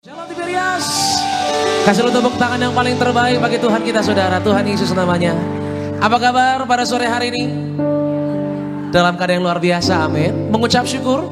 Shalom Tiberias. Kasih tepuk tangan yang paling terbaik bagi Tuhan kita saudara. Tuhan Yesus namanya. Apa kabar pada sore hari ini? Dalam keadaan yang luar biasa, amin. Mengucap syukur.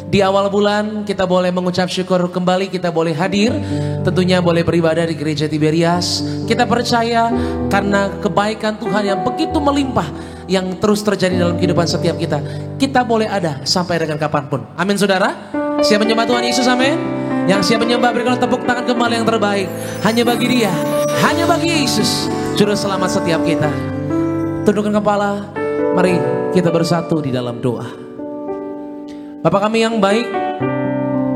Di awal bulan kita boleh mengucap syukur kembali. Kita boleh hadir. Tentunya boleh beribadah di gereja Tiberias. Kita percaya karena kebaikan Tuhan yang begitu melimpah, yang terus terjadi dalam kehidupan setiap kita. Kita boleh ada sampai dengan kapanpun. Amin saudara. Siap menyembah Tuhan Yesus, amin. Yang siap menyembah berikan tepuk tangan kembali yang terbaik. Hanya bagi Dia, hanya bagi Yesus, Juru Selamat setiap kita. Tundukkan kepala, mari kita bersatu di dalam doa. Bapa kami yang baik,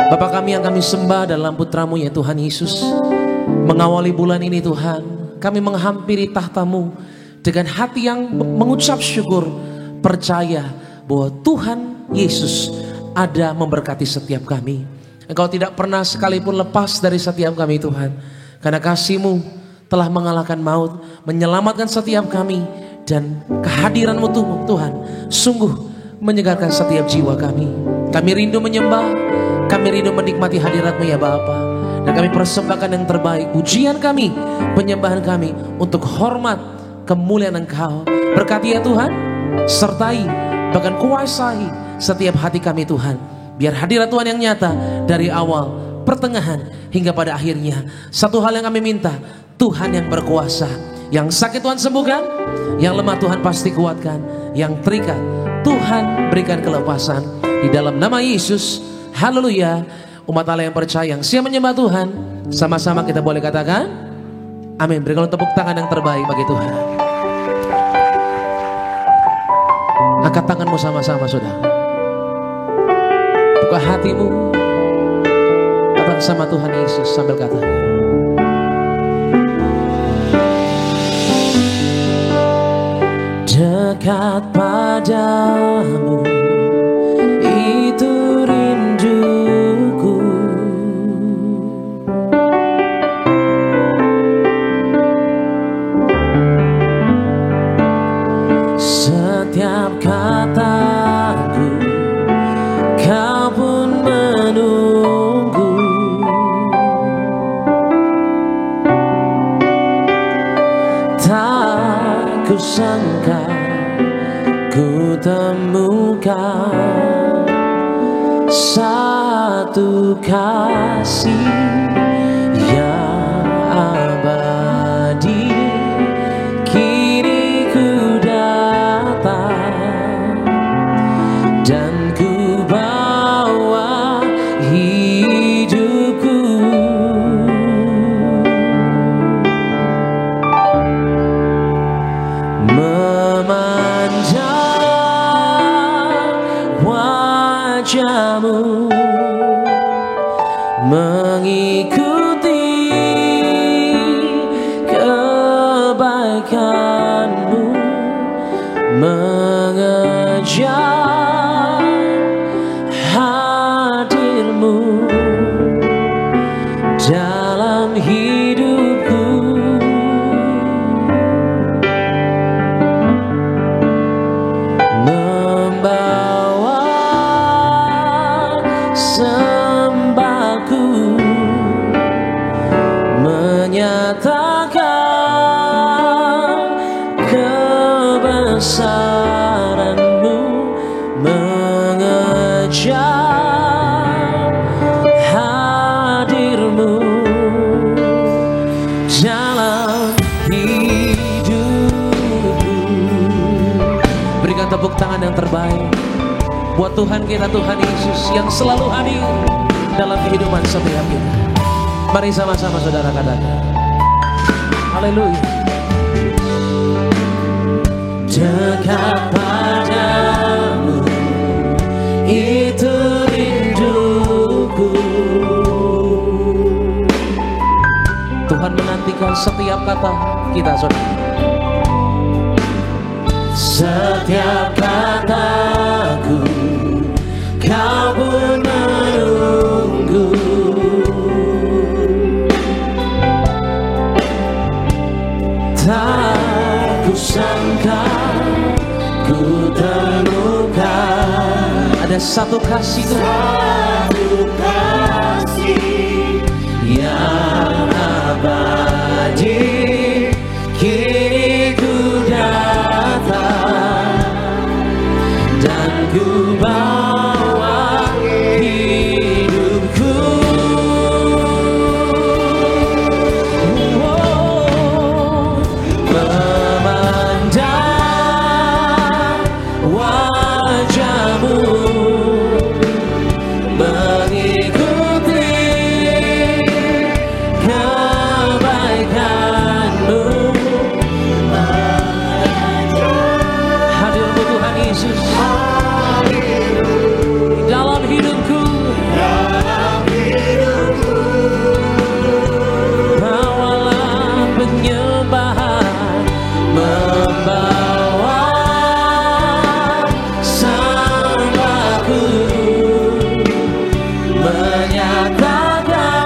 Bapa kami yang kami sembah dalam putra-Mu ya Tuhan Yesus. Mengawali bulan ini Tuhan, kami menghampiri tahta-Mu dengan hati yang mengucap syukur, percaya bahwa Tuhan Yesus ada memberkati setiap kami. Engkau tidak pernah sekalipun lepas dari setiap kami Tuhan. Karena kasih-Mu telah mengalahkan maut, menyelamatkan setiap kami. Dan kehadiran-Mu Tuhan sungguh menyegarkan setiap jiwa kami. Kami rindu menyembah, kami rindu menikmati hadirat-Mu ya Bapa. Dan kami persembahkan yang terbaik, pujian kami, penyembahan kami untuk hormat kemuliaan Engkau. Berkati ya Tuhan, sertai bahkan kuasai setiap hati kami Tuhan. Biar hadirat Tuhan yang nyata dari awal, pertengahan, hingga pada akhirnya. Satu hal yang kami minta, Tuhan yang berkuasa. Yang sakit Tuhan sembuhkan, yang lemah Tuhan pasti kuatkan, yang terikat Tuhan berikan kelepasan. Di dalam nama Yesus, haleluya. Umat Allah yang percaya, yang siap menyembah Tuhan, sama-sama kita boleh katakan, amin. Berikan tepuk tangan yang terbaik bagi Tuhan. Angkat tanganmu sama-sama saudara. Buka hatimu, datang sama Tuhan Yesus sambil kata, dekat padamu itu rinduku. Setiap kataku Kau pun menunggu. Tak kusangka ku temukan satu kasih yang abadi. Kini ku datang dan ku bawa hidupku. Memandang wajah-Mu, mengikuti kebaikan-Mu, mengejar hadir-Mu dalam hidupku. Membawa sembahku, menyatakan kebesaran-Mu, mengejar hadir-Mu dalam hidupku. Berikan tepuk tangan yang terbaik buat Tuhan kita, Tuhan Yesus yang selalu hadir dalam kehidupan setiap kita. Mari sama-sama saudara katakan, haleluya. Dekat padamu itu rinduku. Tuhan menantikan setiap kata kita saudara. Setiap kataku Kau pun menunggu. Tak kusangka ku temukan ada satu kasih Tuhan, satu kasih ku bawa hidupku. Memandang wajahmu, mengikuti kebaikanmu. Hadirmu Tuhan Yesus dalam hidupku, bawalah penyembahan, membawa sembahku, menyatakan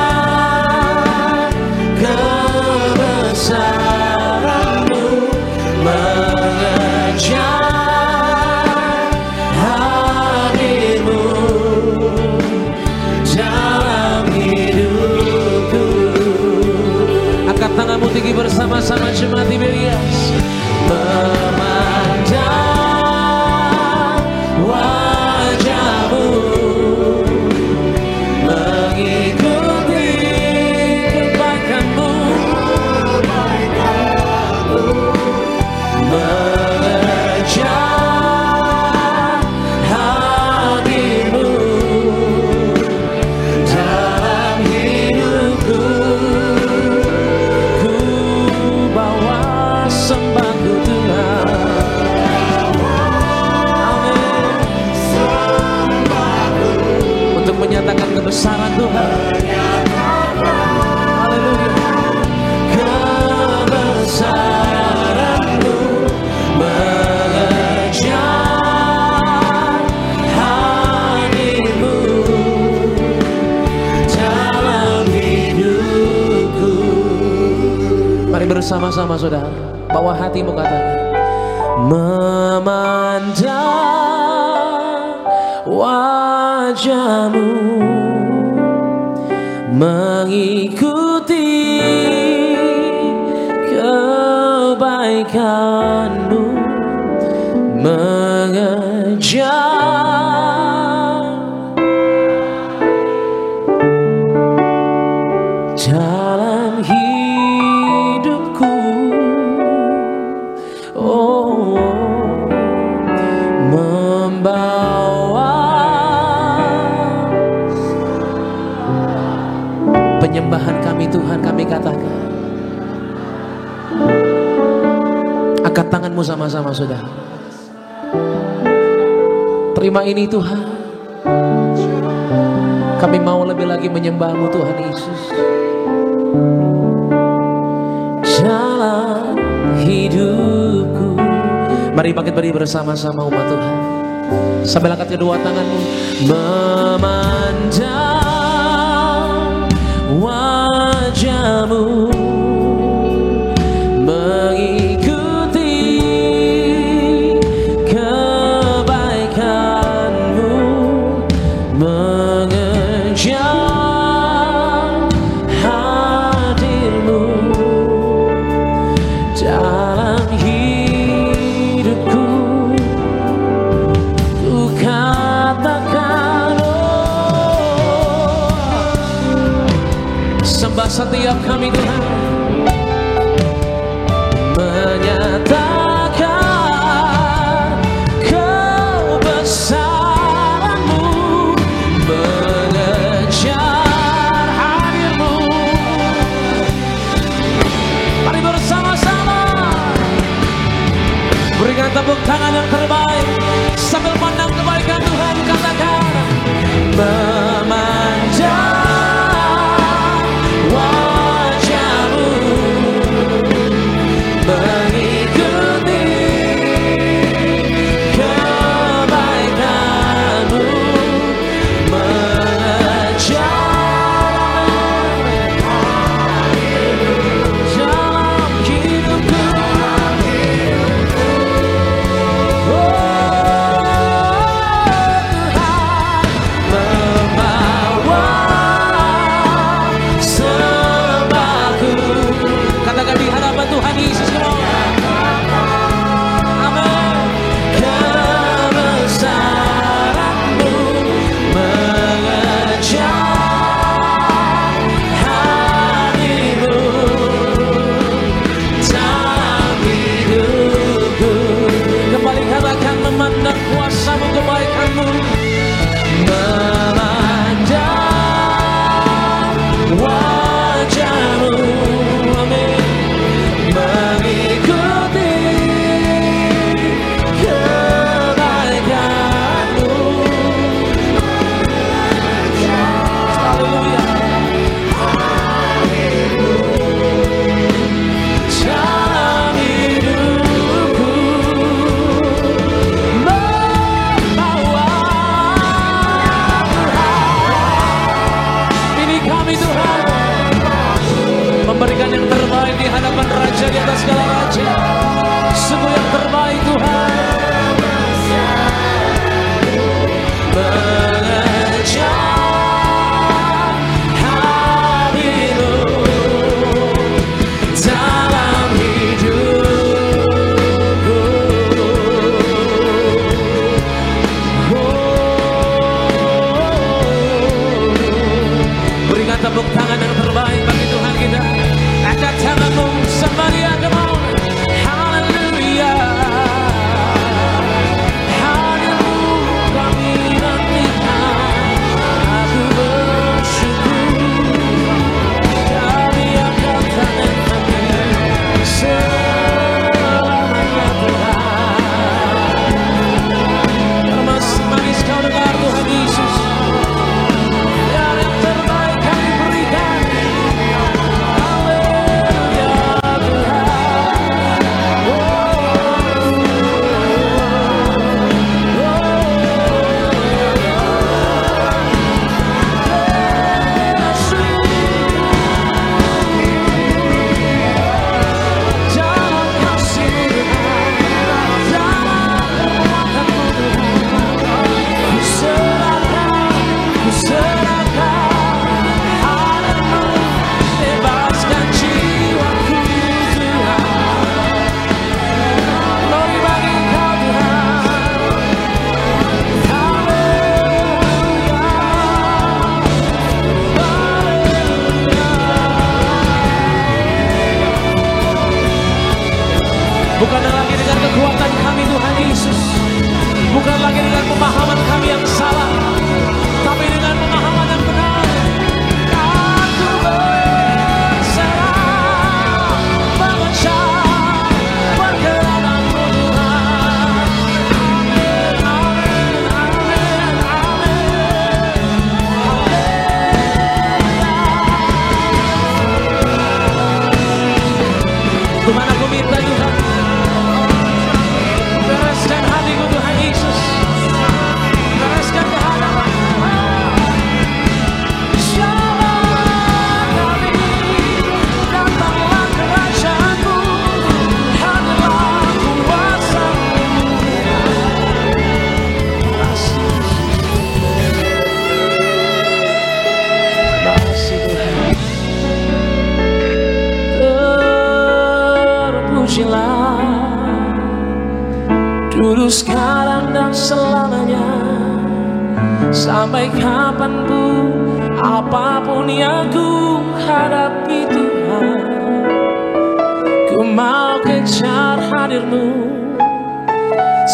kebesaranmu, mengejar hadirmu dalam hidupku. Angkat tanganmu tinggi bersama-sama jemaat Tiberias. Memandang wajahmu, mengikuti kebaikanmu, mengejar hadirmu dalam hidupku. Ku bawa sembahku Tuhan. Amin. Untuk menyatakan kebesaran Tuhan. Haleluya. Kebesaranmu, mengejar hadirmu dalam hidupku. Mari bersama-sama saudara, bawa hatimu katakan. Memandang wajahmu, mengikuti kebaikanmu, mengejar dalam hidupku. Oh, membawa penyembahan kami Tuhan, kami katakan. Angkat tanganmu sama-sama saudara. Terima ini Tuhan. Kami mau lebih lagi menyembahmu Tuhan Yesus dalam hidupku. Mari bangkit berdiri bersama-sama umat Tuhan. Sambil angkat kedua tanganmu. Memandang wajahmu, mengikuti kebaikanmu, mengejar hadirmu dalam hidupku. Ku katakan, sembah setiap kami Tuhan, menyatakan kebesaranmu, mengejar hadirmu. Mari bersama-sama berikan tepuk tangan yang terbaik sambil pandang kebaikan Tuhan. Katakan, memandang wajahmu, mengejar hadimu dalam hidupku. Berikan tepuk tangan yang terbaik bagi Tuhan kita. Angkat tanganmu, somebody, come on. Bukan lagi dengan kekuatan kami Tuhan Yesus, bukan lagi dengan pemahaman kami yang salah, tapi dengan pemahaman yang benar. Aku berserah, mengejar perkenan-Mu Tuhan. Amin, amin, amin, amin. Tuhan, aku minta Tuhan, bereskan hatiku Tuhan Yesus, bereskan kehadapan-Mu. Shalom kami, datanglah kerajaan-Mu, hadirlah kuasa-Mu. Makasih Tuhan. Terpujilah dulu, sekarang, dan selamanya, sampai kapanpun, apapun yang ku hadapi Tuhan. Ku mau kejar hadir-Mu,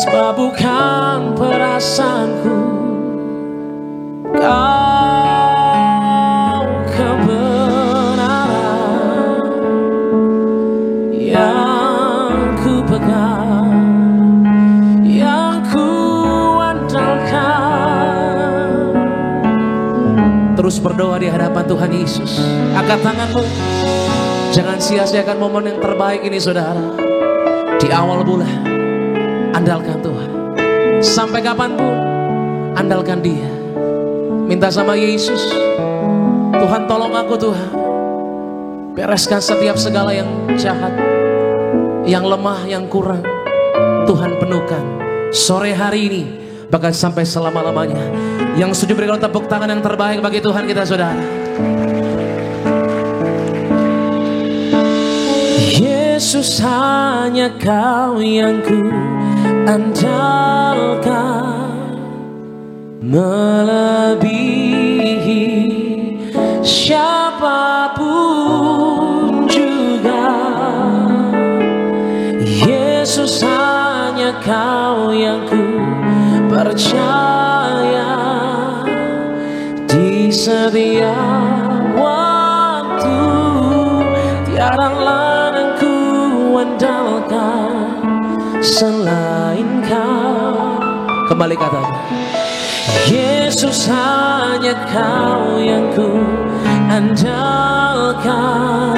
sebab bukan perasaanku, Kau kebenaran yang ku pegang, terus berdoa di hadapan Tuhan Yesus. Angkat tanganmu, jangan sia-siakan momen yang terbaik ini saudara. Di awal bulan, andalkan Tuhan. Sampai kapanpun, andalkan Dia. Minta sama Yesus, Tuhan tolong aku Tuhan, bereskan setiap segala yang jahat, yang lemah, yang kurang. Tuhan penuhkan sore hari ini, bahkan sampai selama-lamanya. Yang setuju berikan tepuk tangan yang terbaik bagi Tuhan kita saudara. Yesus, hanya Kau yang ku andalkan, melebihi siapapun juga. Yesus, hanya Kau yang ku percaya, di setiap waktu tiada lain ku andalkan selain Kau. Kembali katanya, Yesus, hanya Kau yang ku andalkan,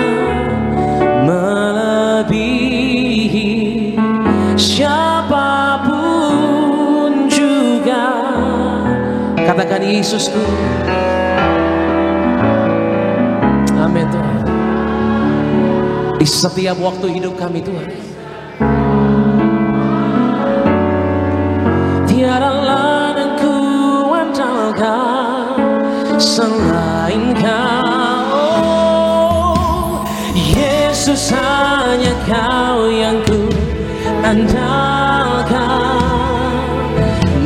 melebihi siapapun juga. Katakan, Yesusku. Amin Tuhan. Di setiap waktu hidup kami Tuhan, tiada lain ku selain Kau. Yesus, hanya Kau yang ku andalkan,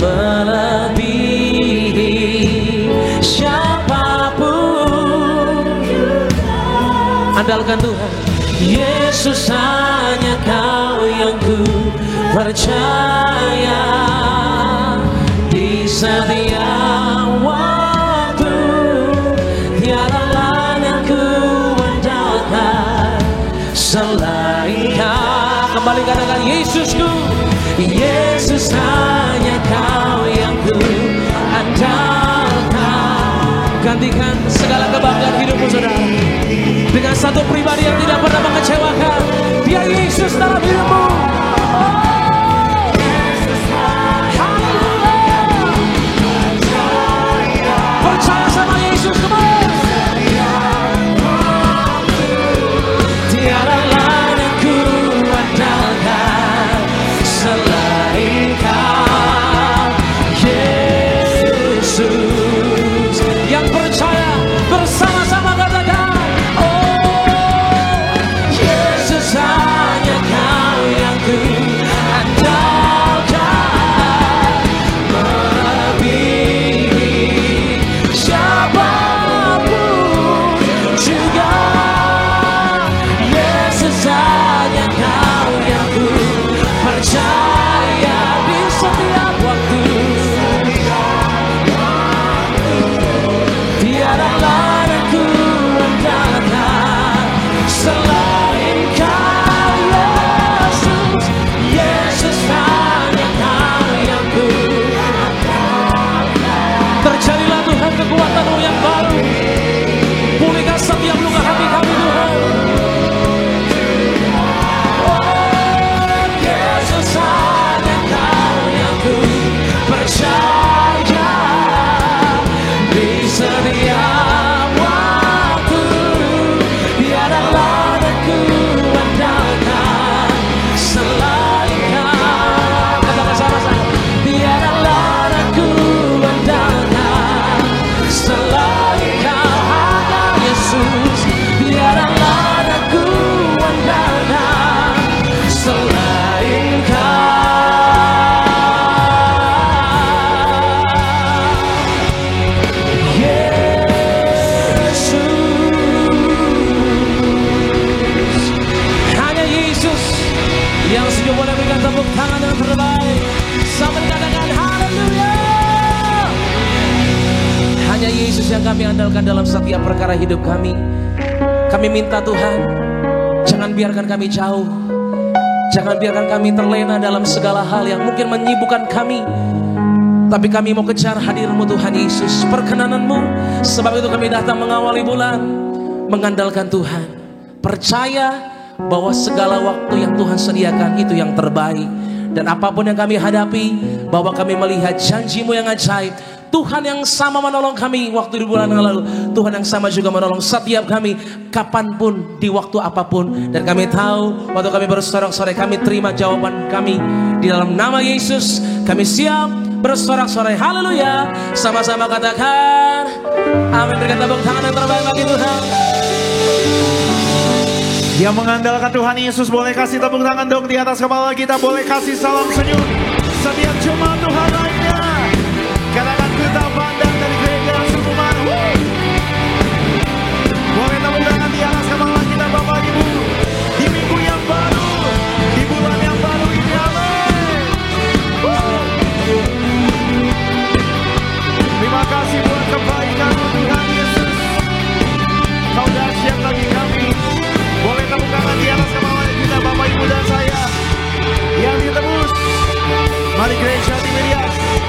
melebihi siapapun. Andalkan Tuhan. Yesus, hanya Kau yang ku percaya, di setiap waktu tiada lain yang ku andalkan selain Kau. Kembali katakan, Yesusku. Yesus, hanya Kau yang ku andalkan. Gantikan segala kebanggaan hidupmu, saudara, dengan satu pribadi yang tidak pernah mengecewakan. Dia Yesus dalam hidupmu. Percaya sama Yesus, kembali. Tiada lain yang ku andalkan selain Kau, Yesus. Yang percaya bersama-sama katakan, oh, Yesus, hanya Kau yang ku andalkan, melebihi siapapun juga. Yesus, hanya Kau yang ku percaya, di setiap waktu tiada lain yang ku andalkan selain Kau, Yesus. Yesus, hanya Kau yang ku andalkan. Terjadilah Tuhan kekuatan-Mu yang baru, pulihkan setiap luka hati kami, Tuhan. Oh, Yesus, hanya Kau yang ku percaya, di setiap waktu tiada lain yang ku andalkan selain Kau. Katakan sama-sama, tiada lain yang ku andalkan selain Kau, hanya Yesus. Tiada lain yang ku andalkan selain Kau. Hanya Yesus yang senyum. Boleh berikan tepuk tangan yang terbaik sambil katakan haleluya. Hanya Yesus yang kami andalkan dalam setiap perkara hidup kami. Kami minta Tuhan, jangan biarkan kami jauh, jangan biarkan kami terlena dalam segala hal yang mungkin menyibukkan kami. Tapi kami mau kejar hadir-Mu, Tuhan Yesus, perkenanan-Mu. Sebab itu kami datang mengawali bulan mengandalkan Tuhan, percaya bahwa segala waktu yang Tuhan sediakan itu yang terbaik. Dan apapun yang kami hadapi, bahwa kami melihat janji-Mu yang ajaib. Tuhan yang sama menolong kami waktu di bulan yang lalu, Tuhan yang sama juga menolong setiap kami kapanpun, di waktu apapun. Dan kami tahu waktu kami bersorak-sorai, kami terima jawaban kami. Di dalam nama Yesus kami siap bersorak-sorai. Haleluya. Sama-sama katakan amin. Berikan tepuk tangan yang terbaik bagi Tuhan. Yang mengandalkan Tuhan Yesus boleh kasih tepuk tangan dong di atas kepala kita. Boleh kasih salam senyum setiap jemaat Tuhan lainnya. Katakan kita pandang dari gereja Sukuman. Boleh tepuk tangan di atas kepala kita Bapak Ibu. Di minggu yang baru, di bulan yang baru ini, amin. Terima kasih buat kebaikan-Mu Tuhan Yesus. Kau dahsyat bagi kami. Boleh tepuk tangan di atas kepala kita Bapak Ibu dan saya yang ditebus. Mari gereja Tiberias.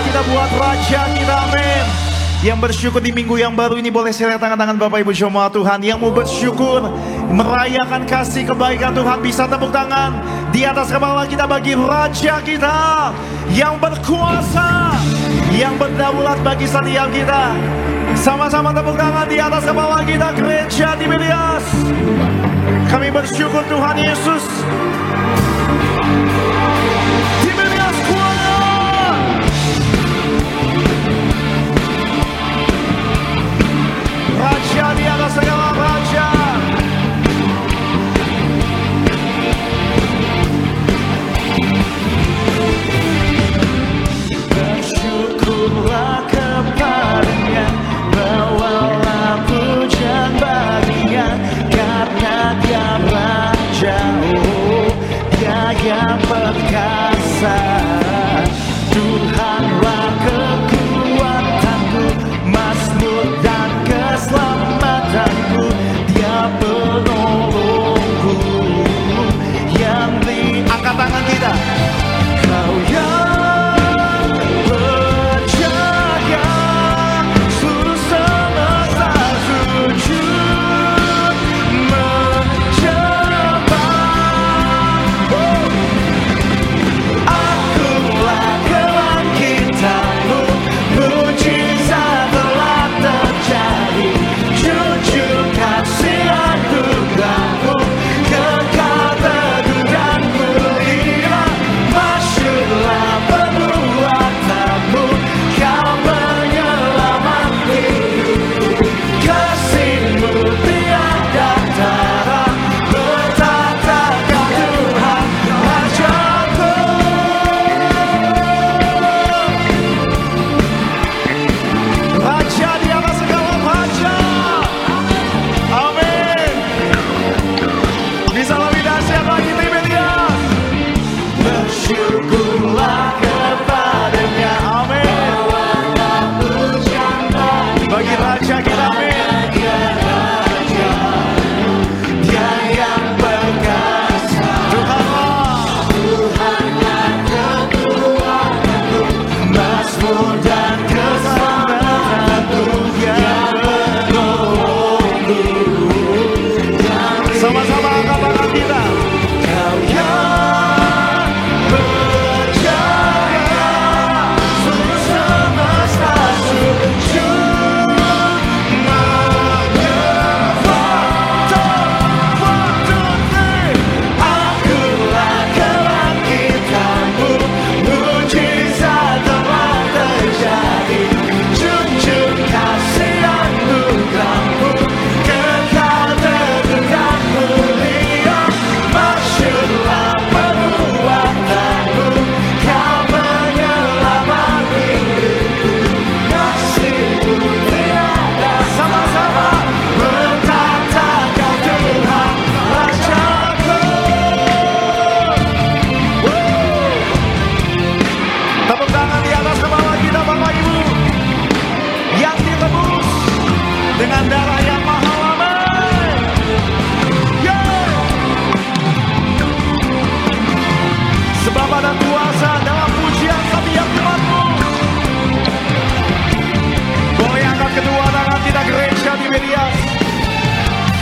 kita buat Raja kita, amin. Yang bersyukur di minggu yang baru ini boleh saya lihat tangan-tangan Bapak Ibu semua Tuhan. Yang mau bersyukur, merayakan kasih kebaikan Tuhan, bisa tepuk tangan di atas kepala kita bagi Raja kita yang berkuasa, yang berdaulat bagi setiap kita. Sama-sama tepuk tangan di atas kepala kita, Gereja Tiberias. Kami bersyukur Tuhan Yesus. Tiberias kuasa. Raja di atas segala raja. Bersyukurlah kepadanya, bawalah pujian baginya, karena dia raja, oh, dia yang perkasa. Tuhanlah kekuatanku, mazmur dan keselamatanku, dia penolongku yang angkat tangan kita. Kau yang percaya, seluruh semesta sujud menyembah. Akulah kebangkitanmu, mujizat telah terjadi. Jujur kasih anugerahmu, kekal teguh dan mulia. Masyurlah perbuatanmu, kau menyelamat hidupku. Kasihmu tiada tara, bertata kau Tuhan Rajaku. Raja di atas segala raja. Amin. Bisa lebih dahsyat lagi Tiberias. Bersyukurlah kepadanya, amin. Bagi Raja kita, amin. Dia yang perkasa. Tuhanlah kekuatanku, mazmur dan keselamatanku, yang menolongku. Sama-sama angkat tangan kita. Kau yang percaya, seluruh semesta sujud menyembah. Akulah kebangkitanmu, mujizat telah terjadi. Jujur kasih anugerahmu, kekal teguh dan mulia. Masyurlah perbuatanmu, kau menyelamat hidupku. Kasihmu tiada. Sama-sama bertata kau Tuhan Rajaku. Tepuk tangan di atas kepala kita Bapak Ibu, yang ditebus dengan darah yang mahal, amin. Yeah. Sebab ada kuasa dalam pujian setiap umatmu. Boleh angkat kedua tangan kita, Gereja Tiberias.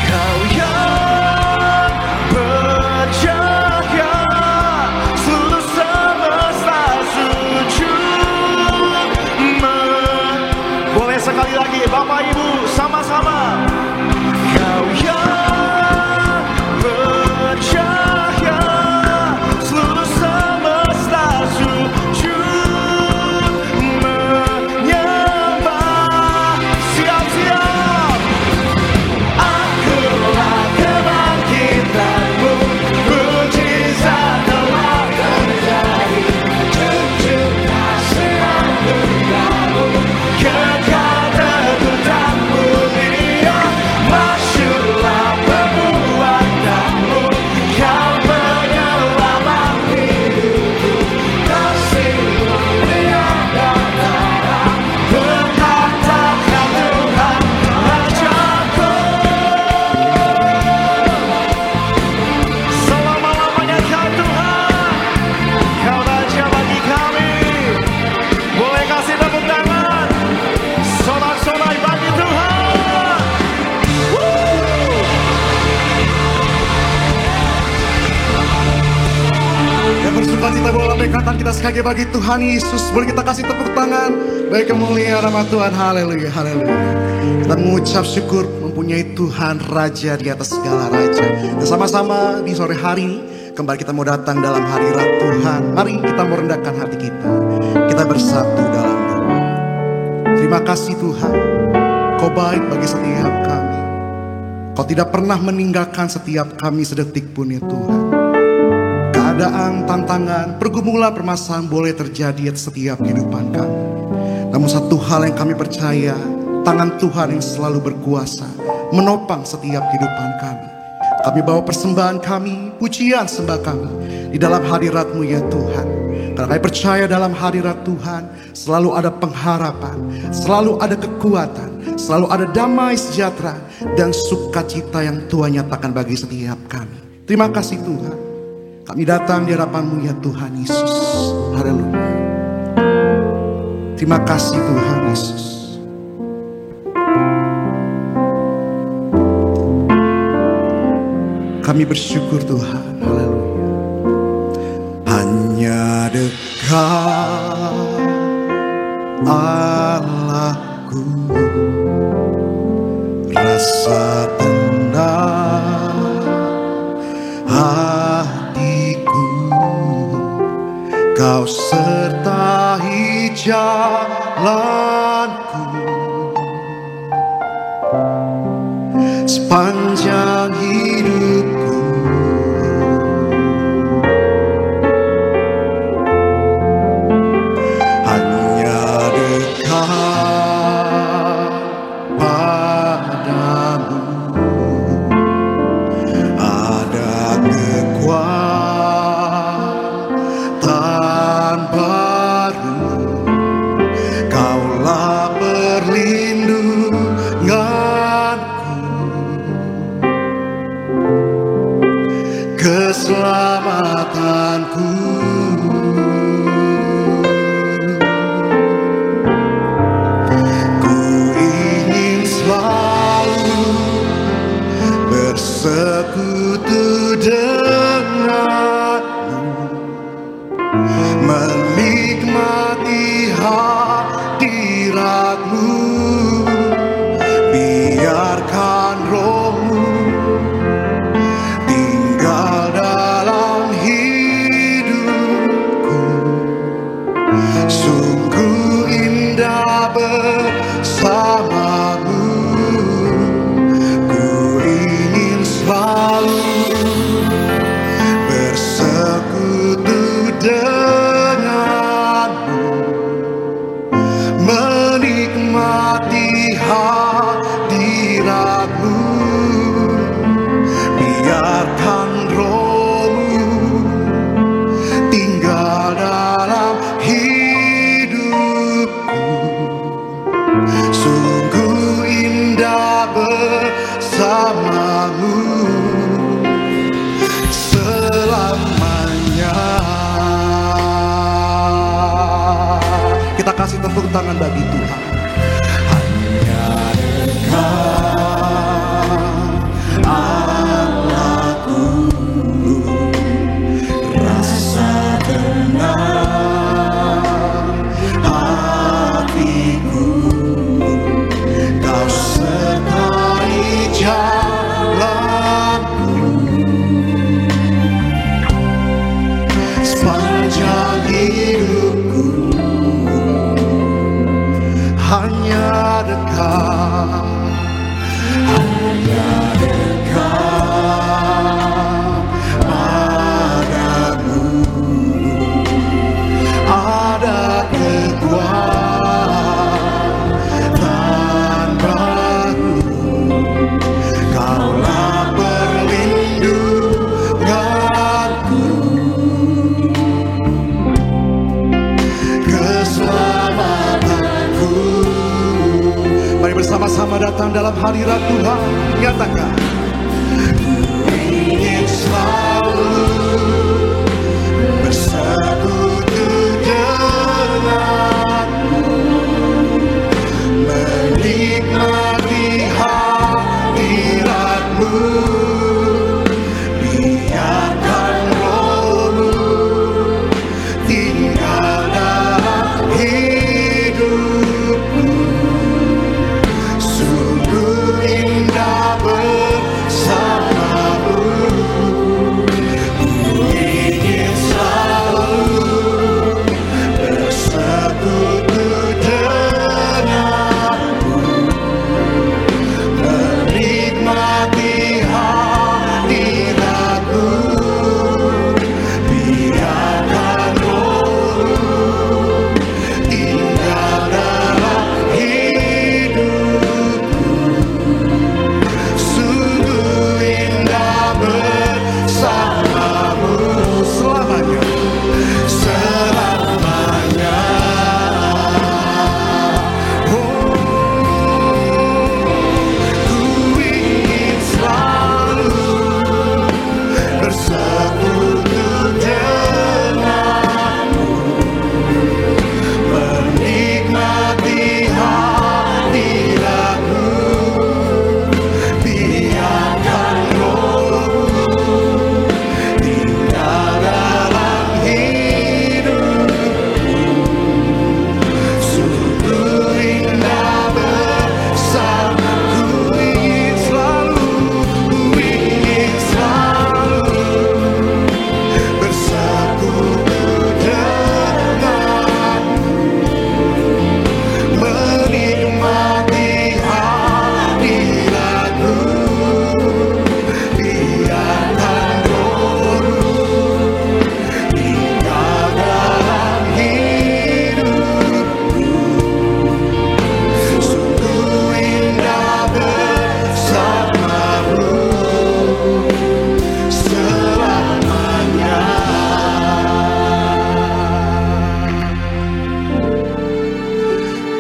Kau yang percaya, seluruh semesta sujud boleh sekali lagi Bapak Ibu sama-sama. Kau yang percaya, seluruh semesta sujud menyembah. Siap-siap. Akulah kebangkitanmu, mujizat telah terjadi. Jujur kasih anugerahmu, kekal teguh dan mulia. pendekatan kita sekali bagi Tuhan Yesus. Boleh kita kasih tepuk tangan bagi kemuliaan nama Tuhan. Haleluya, haleluya. Kita mengucap syukur mempunyai Tuhan Raja di atas segala raja. Dan sama-sama di sore hari ini kembali kita mau datang dalam hadirat Tuhan. Mari kita mau rendahkan hati kita. Kita bersatu dalam doa. Terima kasih Tuhan, Kau baik bagi setiap kami. Kau tidak pernah meninggalkan setiap kami sedetik pun ya Tuhan. Keadaan, tantangan, pergumulan, permasalahan boleh terjadi atas setiap kehidupan kami. Namun satu hal yang kami percaya, tangan Tuhan yang selalu berkuasa menopang setiap kehidupan kami. Kami bawa persembahan kami, pujian sembah kami di dalam hadirat-Mu ya Tuhan. Karena kami percaya dalam hadirat Tuhan selalu ada pengharapan, selalu ada kekuatan, selalu ada damai sejahtera dan sukacita yang Tuhan nyatakan bagi setiap kami. Terima kasih Tuhan. Kami datang di hadapan-Mu ya Tuhan Yesus. Haleluya. Terima kasih Tuhan Yesus. Kami bersyukur Tuhan. Haleluya. Hanya dekat Allahku, rasa tenang hatiku, Kau sertai jalanku sepanjang hidupku. Hanya dekat padamu ada kekuatan baru. Kaulah perlindunganku, keselamatanku. Ku ingin selalu bersekutu denganmu, menikmati hadirat-Mu. Biarkan Roh-Mu tinggal dalam hidupku. Sungguh indah bersama-Mu. Ku ingin selalu bersekutu denganmu, menikmati hadirat-Mu. Biarkan Roh-Mu tinggal dalam hidupku. Sungguh indah bersama-Mu selamanya. Kita kasih tepuk tangan bagi Tuhan. Hanya dekat Allahku, rasa tenang hatiku, Kau sertai jalanku sepanjang hidupku. Hanya dekat, hanya dekat padamu ada kekuatan baru. Kaulah perlindunganku, keselamatanku. Mari bersama-sama datang dalam hadirat Tuhan. Nyatakan, ku ingin selalu bersekutu denganmu, menikmati hadirat-Mu. Biarkan Roh-Mu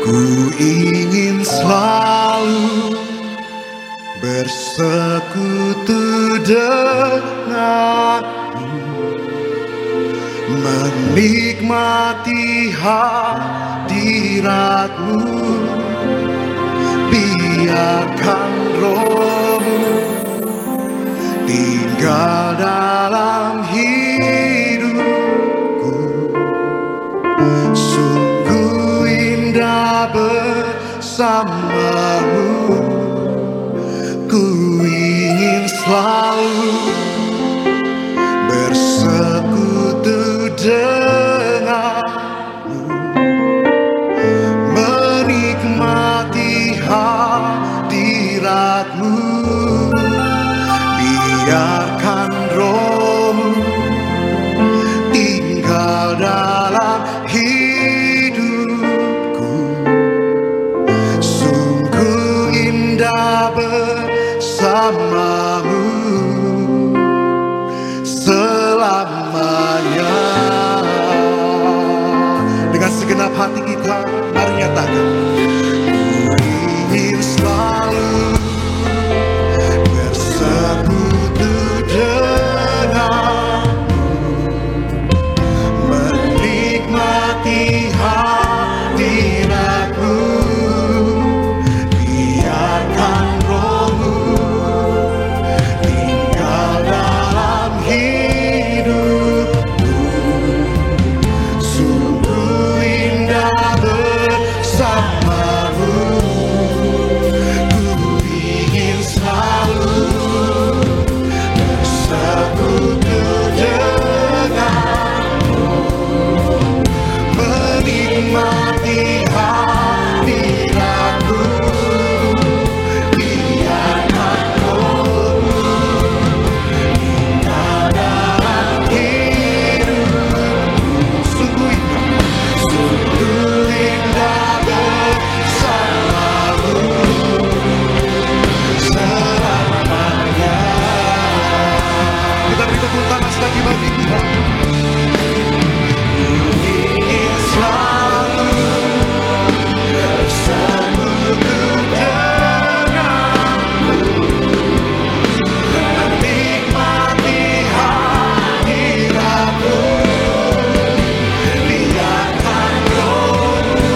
Ku ingin selalu bersekutu denganmu, menikmati hadiratmu. Biarkan rohmu tinggal dalam hidupku. Sungguh indah bersamamu. Ku ingin selalu bersekutu denganmu, menikmati hadiratmu. Biarkan rohmu tinggal dalam hidupku. Sungguh indah bersamamu selamanya. Dengan segenap hati kita, mari nyatakan. Ku ingin selalu bersekutu denganmu, menikmati hadiratmu. Biarkan rohmu tinggal dalam hidupku. Sungguh indah bersamamu. Ku ingin selalu bersekutu denganmu, menikmati hadiratmu. Biarkan rohmu tinggal dalam hidupku. Sungguh indah bersamamu selamanya. Kita beri tepuk tangan sekali bagi Tuhan. Ingin selalu bersekutu denganmu, menikmati hadiratmu. Biarkan rohmu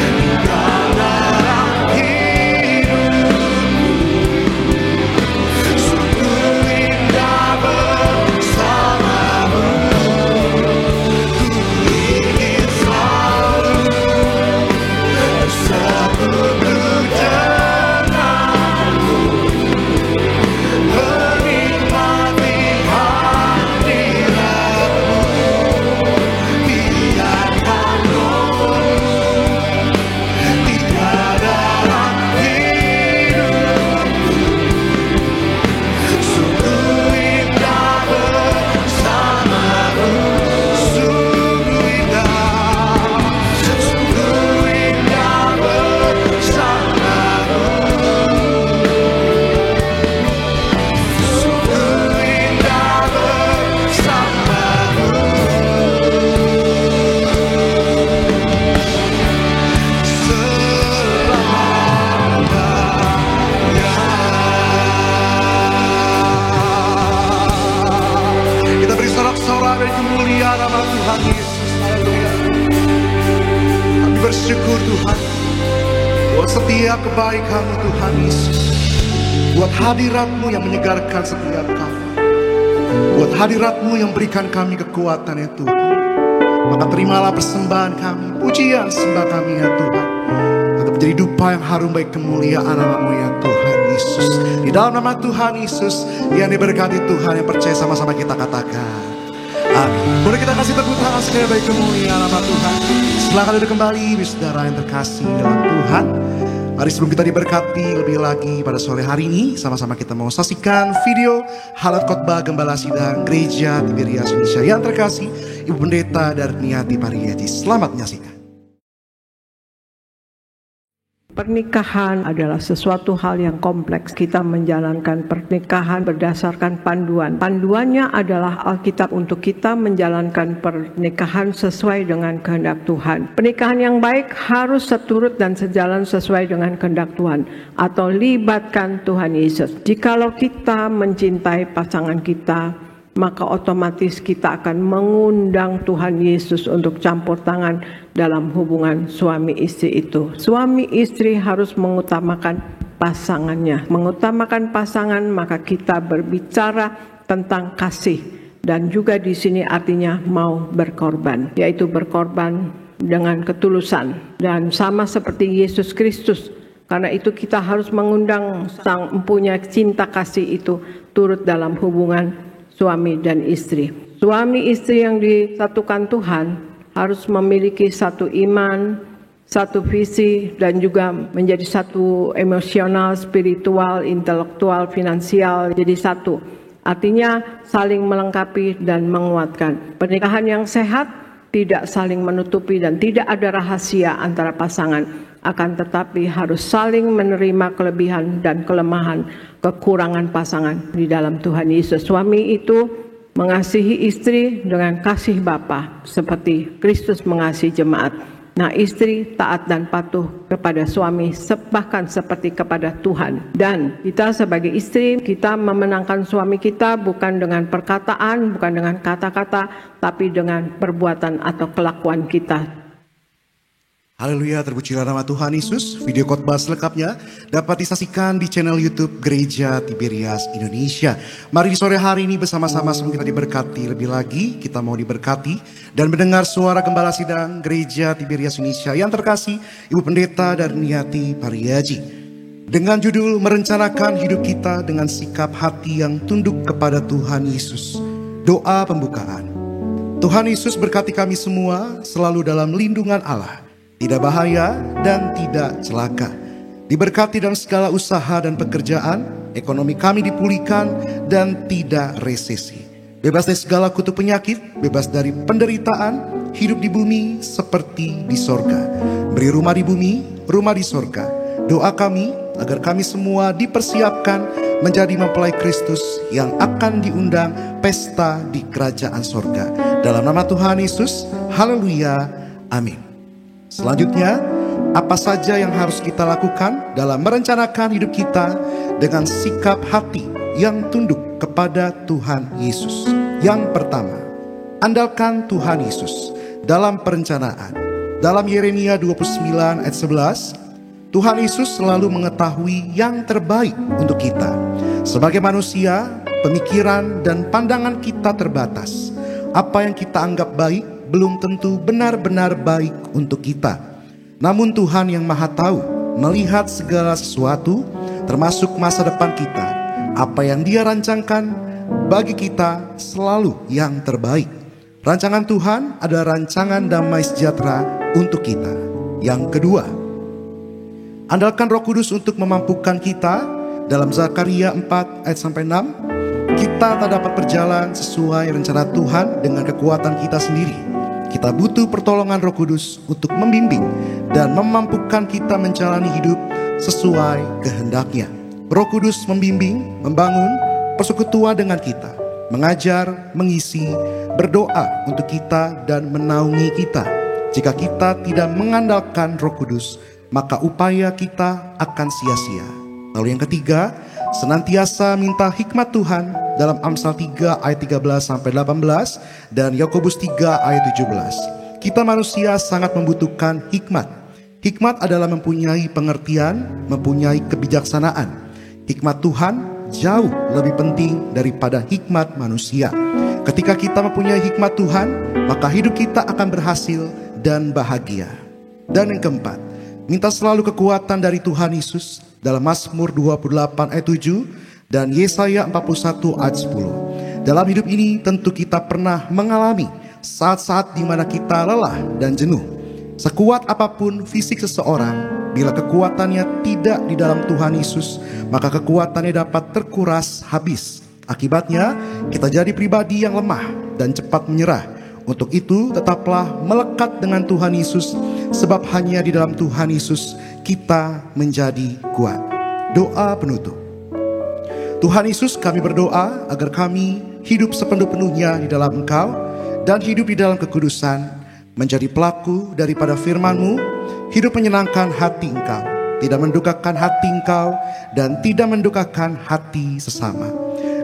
tinggal dalam hidupku. Sungguh indah bersamamu. Ku ingin selalu bersekutu denganmu, menikmati hadiratmu. Biarkan rohmu tinggal dalam hidupku. Sungguh indah bersamamu. Sungguh indah bersamamu. Sungguh indah bersamamu selamanya. Kita beri sorak-sorai dari kemuliaan nama Tuhan Yesus. Haleluya. Kami bersyukur Tuhan buat setiap kebaikan-Mu Tuhan Yesus, buat hadirat-Mu yang menyegarkan setiap kami, buat hadirat-Mu yang berikan kami kekuatan ya Tuhan. Maka terimalah persembahan kami, pujian sembah kami ya Tuhan, untuk menjadi dupa yang harum bagi kemuliaan nama-Mu ya Tuhan Yesus. Di dalam nama Tuhan Yesus yang diberkati Tuhan, yang percaya sama-sama kita katakan amin. Boleh kita kasih tepuk tangan sekali bagi kemuliaan nama Tuhan. Setelah kali kembali, saudara yang terkasih dalam Tuhan, mari sebelum kita diberkati lebih lagi pada sore hari ini, sama-sama kita mau saksikan video halat khotbah Gembala Sidang Gereja Tiberias Indonesia yang terkasih, Ibu Pendeta Darniati Pariyadi. Selamat menyaksikan. Pernikahan adalah sesuatu hal yang kompleks. Kita menjalankan pernikahan berdasarkan panduan. Panduannya adalah Alkitab untuk kita menjalankan pernikahan sesuai dengan kehendak Tuhan. Pernikahan yang baik harus seturut dan sejalan sesuai dengan kehendak Tuhan atau libatkan Tuhan Yesus. Jikalau kita mencintai pasangan kita, maka otomatis kita akan mengundang Tuhan Yesus untuk campur tangan dalam hubungan suami istri itu. Suami istri harus mengutamakan pasangannya. Mengutamakan pasangan, maka kita berbicara tentang kasih. Dan juga di sini artinya mau berkorban, yaitu berkorban dengan ketulusan. Dan sama seperti Yesus Kristus. Karena itu kita harus mengundang sang empunya cinta kasih itu turut dalam hubungan suami dan istri. Suami istri yang disatukan Tuhan harus memiliki satu iman, satu visi, dan juga menjadi satu emosional, spiritual, intelektual, finansial, jadi satu. Artinya saling melengkapi dan menguatkan. Pernikahan yang sehat tidak saling menutupi dan tidak ada rahasia antara pasangan. Akan tetapi harus saling menerima kelebihan dan kelemahan, kekurangan pasangan di dalam Tuhan Yesus. Suami itu mengasihi istri dengan kasih Bapa seperti Kristus mengasihi jemaat. Nah, istri taat dan patuh kepada suami bahkan seperti kepada Tuhan. Dan kita sebagai istri, kita memenangkan suami kita bukan dengan perkataan, bukan dengan kata-kata, tapi dengan perbuatan atau kelakuan kita. Haleluya, terpujilah nama Tuhan Yesus. Video khotbah selengkapnya dapat disaksikan di channel YouTube Gereja Tiberias Indonesia. Mari di sore hari ini bersama-sama sebelum kita diberkati lebih lagi, kita mau diberkati dan mendengar suara gembala sidang Gereja Tiberias Indonesia yang terkasih Ibu Pendeta Darniati Pariaji. Dengan judul Merencanakan Hidup Kita dengan Sikap Hati yang Tunduk kepada Tuhan Yesus. Doa pembukaan. Tuhan Yesus berkati kami semua selalu dalam lindungan Allah. Tidak bahaya dan tidak celaka. Diberkati dalam segala usaha dan pekerjaan, ekonomi kami dipulihkan dan tidak resesi. Bebas dari segala kutuk penyakit, bebas dari penderitaan, hidup di bumi seperti di sorga. Beri rumah di bumi, rumah di sorga. Doa kami agar kami semua dipersiapkan menjadi mempelai Kristus yang akan diundang pesta di kerajaan sorga. Dalam nama Tuhan Yesus, haleluya, amin. Selanjutnya, apa saja yang harus kita lakukan dalam merencanakan hidup kita dengan sikap hati yang tunduk kepada Tuhan Yesus? Yang pertama, andalkan Tuhan Yesus dalam perencanaan. Dalam Yeremia 29 ayat 11, Tuhan Yesus selalu mengetahui yang terbaik untuk kita. Sebagai manusia, pemikiran dan pandangan kita terbatas. Apa yang kita anggap baik belum tentu benar-benar baik untuk kita. Namun Tuhan yang Maha Tahu melihat segala sesuatu, termasuk masa depan kita. Apa yang Dia rancangkan bagi kita selalu yang terbaik. Rancangan Tuhan adalah rancangan damai sejahtera untuk kita. Yang kedua, andalkan Roh Kudus untuk memampukan kita. Dalam Zakaria 4 ayat sampai 6, kita tak dapat berjalan sesuai rencana Tuhan dengan kekuatan kita sendiri. Kita butuh pertolongan Roh Kudus untuk membimbing dan memampukan kita menjalani hidup sesuai kehendaknya. Roh Kudus membimbing, membangun persekutuan dengan kita, mengajar, mengisi, berdoa untuk kita dan menaungi kita. Jika kita tidak mengandalkan Roh Kudus, maka upaya kita akan sia-sia. Lalu yang ketiga, senantiasa minta hikmat Tuhan dalam Amsal 3 ayat 13 sampai 18 dan Yakobus 3 ayat 17. Kita manusia sangat membutuhkan hikmat. Hikmat adalah mempunyai pengertian, mempunyai kebijaksanaan. Hikmat Tuhan jauh lebih penting daripada hikmat manusia. Ketika kita mempunyai hikmat Tuhan, maka hidup kita akan berhasil dan bahagia. Dan yang keempat, minta selalu kekuatan dari Tuhan Yesus dalam Mazmur 28 ayat 7 dan Yesaya 41 ayat 10. Dalam hidup ini tentu kita pernah mengalami saat-saat di mana kita lelah dan jenuh. Sekuat apapun fisik seseorang, bila kekuatannya tidak di dalam Tuhan Yesus, maka kekuatannya dapat terkuras habis. Akibatnya kita jadi pribadi yang lemah dan cepat menyerah. Untuk itu tetaplah melekat dengan Tuhan Yesus, sebab hanya di dalam Tuhan Yesus kita menjadi kuat. Doa penutup. Tuhan Yesus, kami berdoa agar kami hidup sepenuh-penuhnya di dalam Engkau dan hidup di dalam kekudusan, menjadi pelaku daripada firman-Mu, hidup menyenangkan hati Engkau, tidak mendukakan hati Engkau dan tidak mendukakan hati sesama.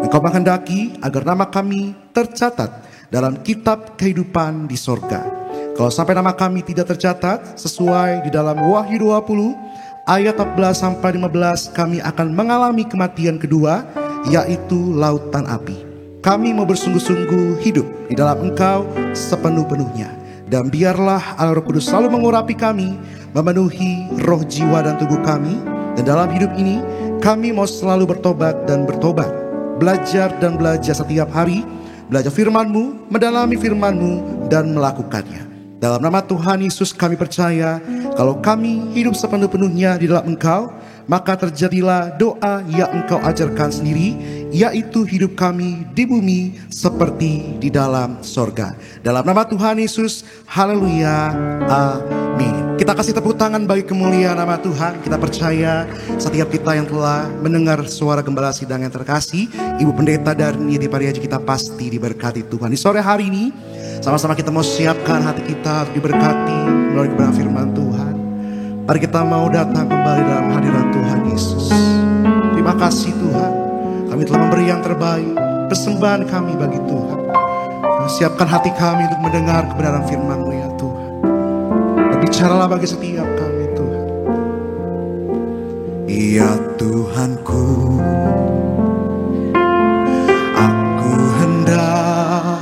Engkau menghendaki agar nama kami tercatat dalam kitab kehidupan di sorga. Kalau sampai nama kami tidak tercatat sesuai di dalam Wahyu 20 ayat 14 sampai 15, kami akan mengalami kematian kedua, yaitu lautan api. Kami mau bersungguh-sungguh hidup di dalam Engkau sepenuh-penuhnya. Dan biarlah Allah Roh Kudus selalu mengurapi kami, memenuhi roh, jiwa, dan tubuh kami. Dan dalam hidup ini kami mau selalu bertobat dan bertobat, belajar dan belajar setiap hari, belajar firman-Mu, mendalami firman-Mu, dan melakukannya. Dalam nama Tuhan Yesus kami percaya, kalau kami hidup sepenuh-penuhnya di dalam Engkau, maka terjadilah doa yang Engkau ajarkan sendiri, yaitu hidup kami di bumi seperti di dalam sorga. Dalam nama Tuhan Yesus, haleluya, amin. Kita kasih tepuk tangan bagi kemuliaan nama Tuhan. Kita percaya setiap kita yang telah mendengar suara gembala sidang yang terkasih, Ibu Pendeta Darni di Pariaji, kita pasti diberkati Tuhan. Di sore hari ini, sama-sama kita mau siapkan hati kita untuk diberkati melalui kebenaran firman Tuhan. Mari kita mau datang kembali dalam hadirat Tuhan Yesus. Terima kasih Tuhan, kami telah memberi yang terbaik, persembahan kami bagi Tuhan. Siapkan hati kami untuk mendengar kebenaran firman-Mu ya Tuhan. Berbicaralah bagi setiap kami Tuhan. Ya Tuhanku, aku hendak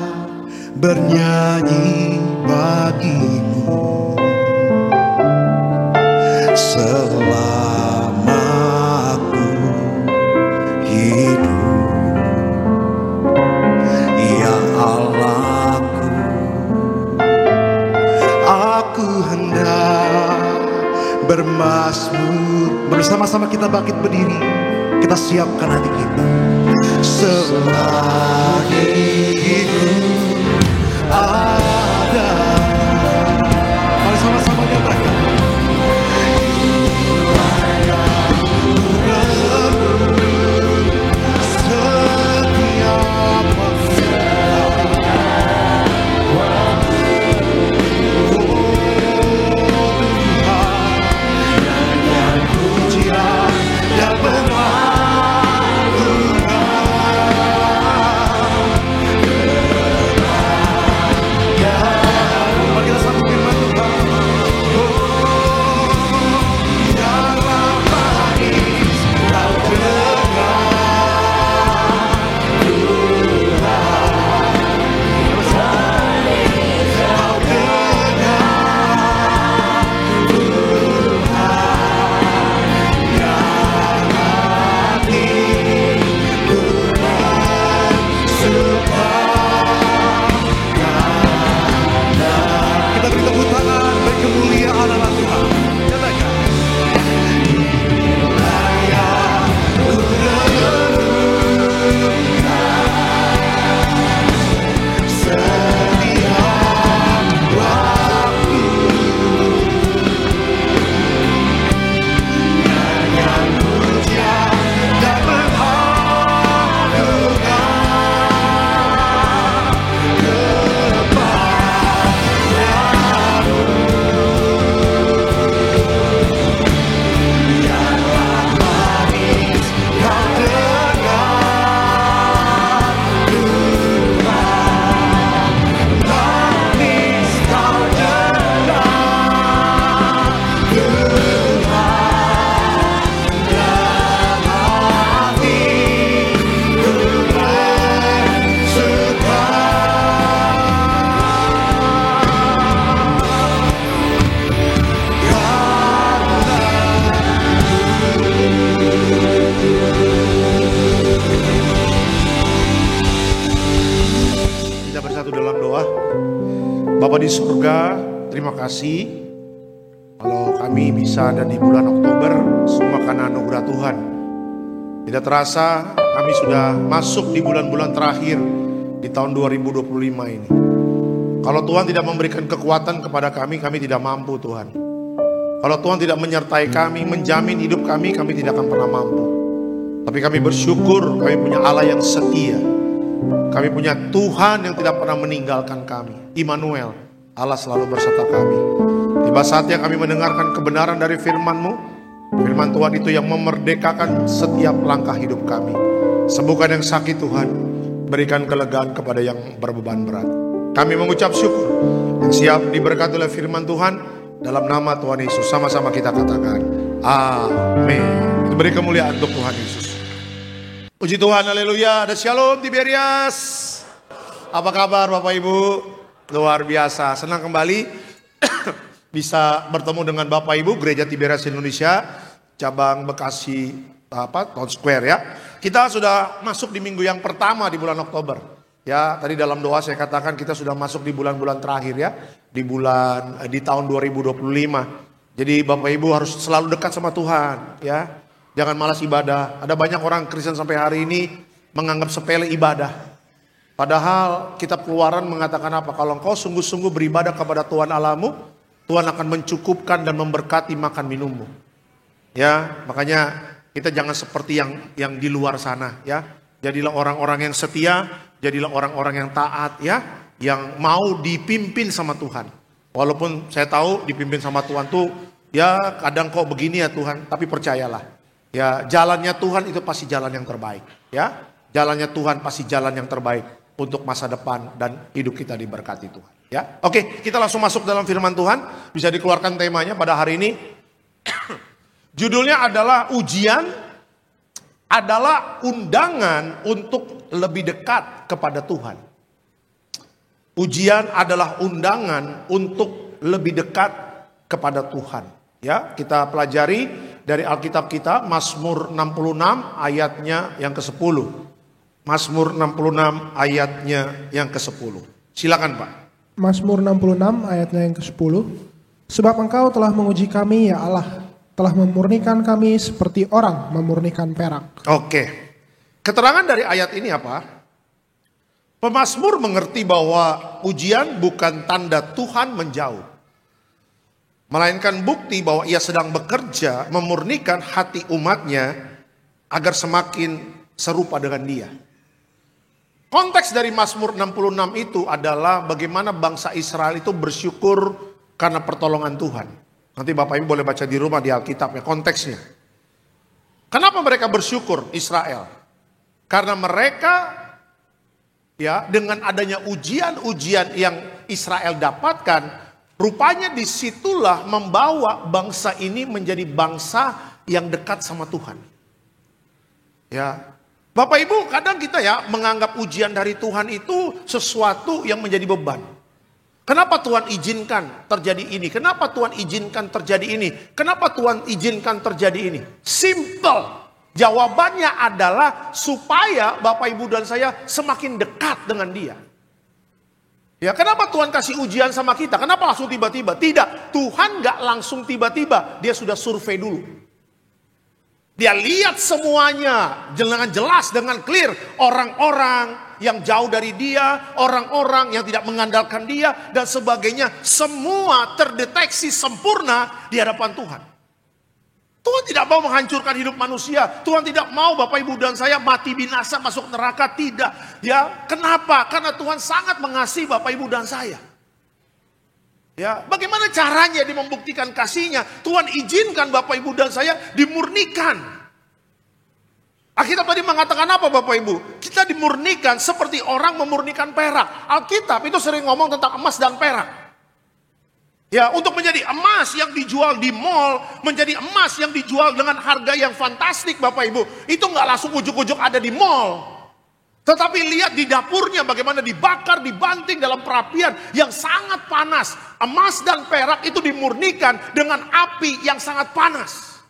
bernyanyi bagi-Mu selama aku hidup. Ya Allahku, aku hendak bermazmur. Bersama-sama kita bangkit berdiri, kita siapkan hati kita. Selagi hidup ada, mari sama-sama nyatakan. Bapa di surga, terima kasih kalau kami bisa ada di bulan Oktober, semua karena anugerah Tuhan. Tidak terasa kami sudah masuk di bulan-bulan terakhir di tahun 2025 ini. Kalau Tuhan tidak memberikan kekuatan kepada kami, kami tidak mampu Tuhan. Kalau Tuhan tidak menyertai kami, menjamin hidup kami, kami tidak akan pernah mampu. Tapi kami bersyukur, kami punya Allah yang setia. Kami punya Tuhan yang tidak pernah meninggalkan kami. Immanuel, Allah selalu berserta kami. Tiba saatnya kami mendengarkan kebenaran dari firman-Mu. Firman Tuhan itu yang memerdekakan setiap langkah hidup kami. Sembuhkan yang sakit Tuhan, berikan kelegaan kepada yang berbeban berat. Kami mengucap syukur yang siap diberkati oleh firman Tuhan. Dalam nama Tuhan Yesus sama-sama kita katakan amin. Beri kemuliaan untuk Tuhan Yesus. Puji Tuhan, haleluya. Ada shalom Tiberias. Apa kabar Bapak Ibu? Luar biasa, senang kembali bisa bertemu dengan Bapak Ibu Gereja Tiberias Indonesia cabang Bekasi Town Square ya. Kita sudah masuk di minggu yang pertama di bulan Oktober. Ya, tadi dalam doa saya katakan kita sudah masuk di bulan-bulan terakhir ya, di tahun 2025. Jadi Bapak Ibu harus selalu dekat sama Tuhan ya. Jangan malas ibadah. Ada banyak orang Kristen sampai hari ini menganggap sepele ibadah. Padahal kitab Keluaran mengatakan apa? Kalau engkau sungguh-sungguh beribadah kepada Tuhan Allahmu, Tuhan akan mencukupkan dan memberkati makan minummu. Ya, makanya kita jangan seperti yang di luar sana ya. Jadilah orang-orang yang setia, jadilah orang-orang yang taat ya, yang mau dipimpin sama Tuhan. Walaupun saya tahu dipimpin sama Tuhan tuh ya kadang kok begini ya Tuhan, tapi percayalah. Ya, jalannya Tuhan itu pasti jalan yang terbaik ya. Jalannya Tuhan pasti jalan yang terbaik untuk masa depan dan hidup kita diberkati Tuhan ya. Oke, kita langsung masuk dalam firman Tuhan. Bisa dikeluarkan temanya pada hari ini. Judulnya adalah ujian adalah undangan untuk lebih dekat kepada Tuhan. Ujian adalah undangan untuk lebih dekat kepada Tuhan. Ya, kita pelajari dari Alkitab kita Mazmur 66 ayatnya yang ke-10. Mazmur 66 ayatnya yang ke-10. Silakan Pak. Mazmur 66 ayatnya yang ke-10. Sebab Engkau telah menguji kami ya Allah, telah memurnikan kami seperti orang memurnikan perak. Oke. Keterangan dari ayat ini apa? Pemazmur mengerti bahwa ujian bukan tanda Tuhan menjauh, melainkan bukti bahwa ia sedang bekerja memurnikan hati umatnya agar semakin serupa dengan dia. Konteks dari Mazmur 66 itu adalah bagaimana bangsa Israel itu bersyukur karena pertolongan Tuhan. Nanti Bapak Ibu boleh baca di rumah di Alkitab ya konteksnya. Kenapa mereka bersyukur Israel? Karena mereka ya dengan adanya ujian-ujian yang Israel dapatkan, rupanya disitulah membawa bangsa ini menjadi bangsa yang dekat sama Tuhan. Ya, Bapak Ibu kadang kita ya menganggap ujian dari Tuhan itu sesuatu yang menjadi beban. Kenapa Tuhan izinkan terjadi ini? Kenapa Tuhan izinkan terjadi ini? Kenapa Tuhan izinkan terjadi ini? Simple. Jawabannya adalah supaya Bapak Ibu dan saya semakin dekat dengan Dia. Ya, kenapa Tuhan kasih ujian sama kita? Kenapa langsung tiba-tiba? Tidak, Tuhan gak langsung tiba-tiba. Dia sudah survei dulu. Dia lihat semuanya dengan jelas, dengan clear. Orang-orang yang jauh dari dia, orang-orang yang tidak mengandalkan dia, dan sebagainya. Semua terdeteksi sempurna di hadapan Tuhan. Tuhan tidak mau menghancurkan hidup manusia. Tuhan tidak mau Bapak Ibu dan saya mati binasa masuk neraka. Tidak. Ya, kenapa? Karena Tuhan sangat mengasihi Bapak Ibu dan saya. Ya, bagaimana caranya dia membuktikan kasihnya? Tuhan izinkan Bapak Ibu dan saya dimurnikan. Alkitab tadi mengatakan apa Bapak Ibu? Kita dimurnikan seperti orang memurnikan perak. Alkitab itu sering ngomong tentang emas dan perak. Ya, untuk menjadi emas yang dijual di mall, menjadi emas yang dijual dengan harga yang fantastik Bapak Ibu, itu nggak langsung ujuk-ujuk ada di mall. Tetapi lihat di dapurnya bagaimana dibakar, dibanting dalam perapian yang sangat panas. Emas dan perak itu dimurnikan dengan api yang sangat panas.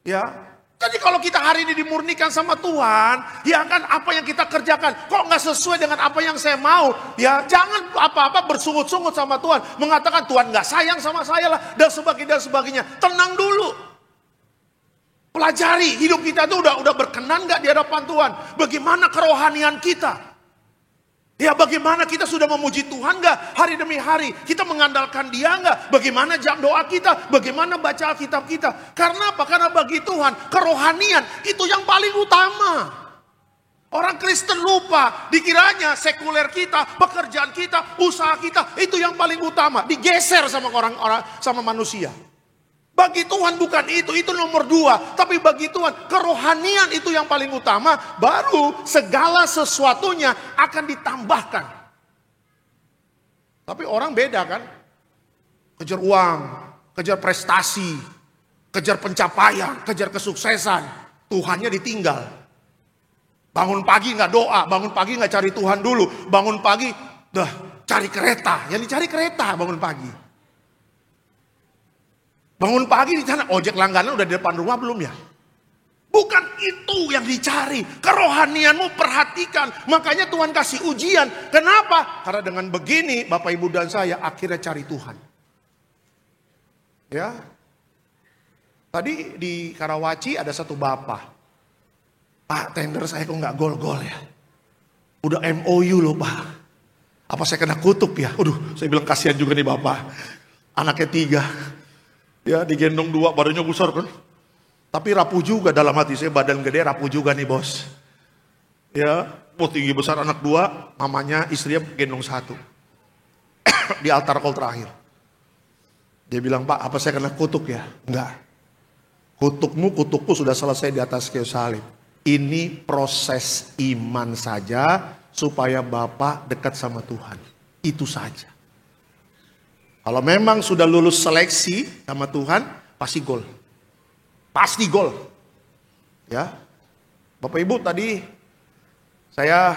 Ya, jadi kalau kita hari ini dimurnikan sama Tuhan, ya kan apa yang kita kerjakan kok nggak sesuai dengan apa yang saya mau, ya jangan apa-apa bersungut-sungut sama Tuhan, mengatakan Tuhan nggak sayang sama saya lah dan sebagainya. Tenang dulu. Pelajari hidup kita itu udah berkenan gak di hadapan Tuhan? Bagaimana kerohanian kita? Ya bagaimana kita sudah memuji Tuhan gak hari demi hari? Kita mengandalkan Dia gak? Bagaimana jam doa kita? Bagaimana baca Alkitab kita? Karena apa? Karena bagi Tuhan kerohanian itu yang paling utama. Orang Kristen lupa, dikiranya sekuler kita, pekerjaan kita, usaha kita itu yang paling utama. Digeser sama orang-orang, sama manusia. Bagi Tuhan bukan itu nomor 2. Tapi bagi Tuhan kerohanian itu yang paling utama. Baru segala sesuatunya akan ditambahkan. Tapi orang beda kan. Kejar uang, kejar prestasi, kejar pencapaian, kejar kesuksesan. Tuhannya ditinggal. Bangun pagi gak doa, bangun pagi gak cari Tuhan dulu. Bangun pagi, cari kereta. Yang dicari kereta bangun pagi. Bangun pagi di sana, ojek langganan udah di depan rumah belum ya? Bukan itu yang dicari. Kerohanianmu perhatikan. Makanya Tuhan kasih ujian. Kenapa? Karena dengan begini Bapak Ibu dan saya akhirnya cari Tuhan. Ya. Tadi di Karawaci ada satu bapak. Pak, tender saya kok nggak gol-gol ya? Udah MOU loh Pak. Apa saya kena kutuk ya? Saya bilang kasihan juga nih bapak. Anaknya 3. Ya digendong 2, badannya besar kan. Tapi rapuh juga dalam hati saya, badan gede rapuh juga nih bos. Ya, tinggi besar anak 2, mamanya istrinya gendong 1. Di altar call terakhir. Dia bilang, Pak apa saya kena kutuk ya? Enggak. Kutukku sudah selesai di atas kayu salib. Ini proses iman saja supaya Bapak dekat sama Tuhan. Itu saja. Kalau memang sudah lulus seleksi sama Tuhan, pasti gol. Pasti gol. Ya. Bapak Ibu tadi saya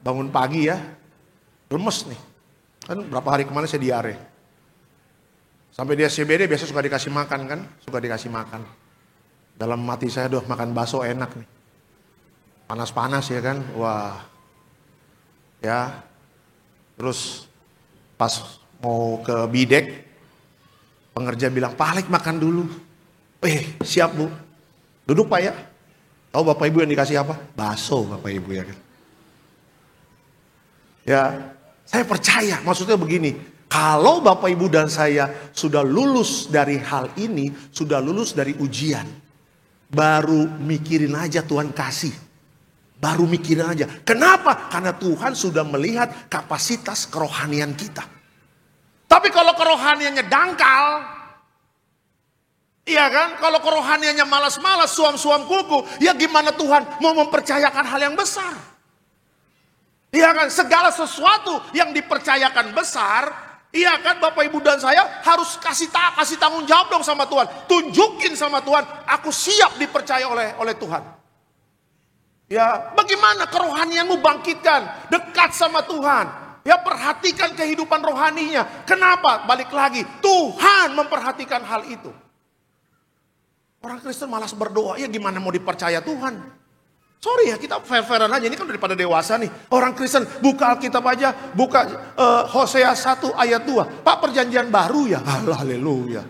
bangun pagi ya. Lemes nih. Kan berapa hari kemarin saya diare. Sampai di SCBD biasa suka dikasih makan kan? Suka dikasih makan. Dalam hati saya makan bakso enak nih. Panas-panas ya kan? Wah. Ya. Terus pas mau ke bidek, pengerja bilang, Pak Alek makan dulu. Siap Bu. Duduk Pak ya. Tahu Bapak Ibu yang dikasih apa? Bakso Bapak Ibu ya kan. Ya, saya percaya maksudnya begini. Kalau Bapak Ibu dan saya sudah lulus dari hal ini, sudah lulus dari ujian, baru mikirin aja Tuhan kasih. Baru mikirin aja. Kenapa? Karena Tuhan sudah melihat kapasitas kerohanian kita. Tapi kalau kerohaniannya dangkal, iya kan? Kalau kerohaniannya malas-malas, suam-suam kuku, ya gimana Tuhan mau mempercayakan hal yang besar? Iya kan? Segala sesuatu yang dipercayakan besar, iya kan Bapak Ibu dan saya harus kasih tanggung jawab dong sama Tuhan. Tunjukin sama Tuhan, aku siap dipercaya oleh Tuhan. Ya, bagaimana kerohanianmu bangkitkan, dekat sama Tuhan. Ya, perhatikan kehidupan rohaninya. Kenapa? Balik lagi, Tuhan memperhatikan hal itu. Orang Kristen malas berdoa, ya gimana mau dipercaya Tuhan? Sorry ya, kita fair-fairan aja, ini kan daripada dewasa nih. Orang Kristen buka Alkitab aja, buka Hosea 1 ayat 2. Pak, perjanjian baru ya? Haleluya.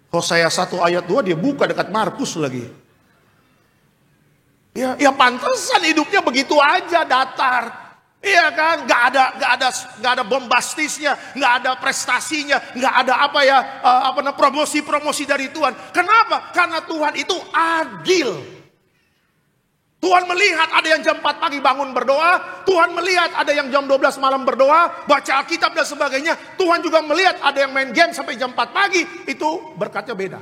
Hosea 1 ayat 2 dia buka dekat Markus lagi. Ya pantesan hidupnya begitu aja, datar. Iya kan, nggak ada bombastisnya, nggak ada prestasinya, nggak ada promosi dari Tuhan. Kenapa? Karena Tuhan itu adil. Tuhan melihat ada yang jam 4 pagi bangun berdoa, Tuhan melihat ada yang jam 12 malam berdoa, baca Alkitab dan sebagainya. Tuhan juga melihat ada yang main game sampai jam 4 pagi, itu berkatnya beda.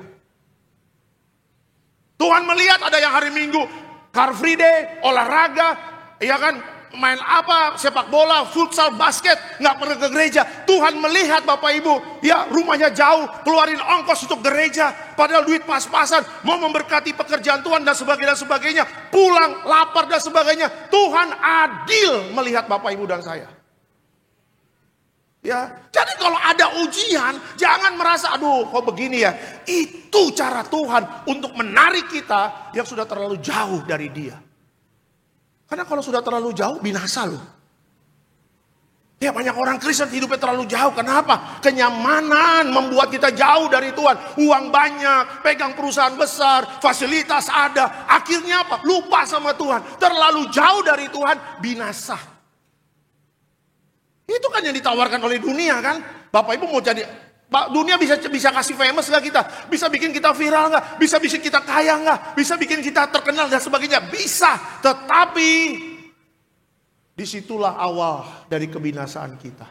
Tuhan melihat ada yang hari Minggu Car Free Day, olahraga, ya kan, main sepak bola, futsal, basket, nggak pernah ke gereja. Tuhan melihat Bapak Ibu, ya rumahnya jauh, keluarin ongkos untuk gereja, padahal duit pas-pasan, mau memberkati pekerjaan Tuhan dan sebagainya, pulang lapar dan sebagainya. Tuhan adil melihat Bapak Ibu dan saya. Ya, jadi kalau ada ujian, jangan merasa kok begini ya. Itu cara Tuhan untuk menarik kita yang sudah terlalu jauh dari Dia. Karena kalau sudah terlalu jauh binasa loh. Ya banyak orang Kristen hidupnya terlalu jauh. Kenapa? Kenyamanan membuat kita jauh dari Tuhan. Uang banyak, pegang perusahaan besar, fasilitas ada. Akhirnya apa? Lupa sama Tuhan. Terlalu jauh dari Tuhan, binasa. Itu kan yang ditawarkan oleh dunia kan. Bapak Ibu mau jadi, dunia bisa kasih famous gak kita? Bisa bikin kita viral gak? Bisa bikin kita kaya gak? Bisa bikin kita terkenal dan sebagainya? Bisa. Tetapi disitulah awal dari kebinasaan kita.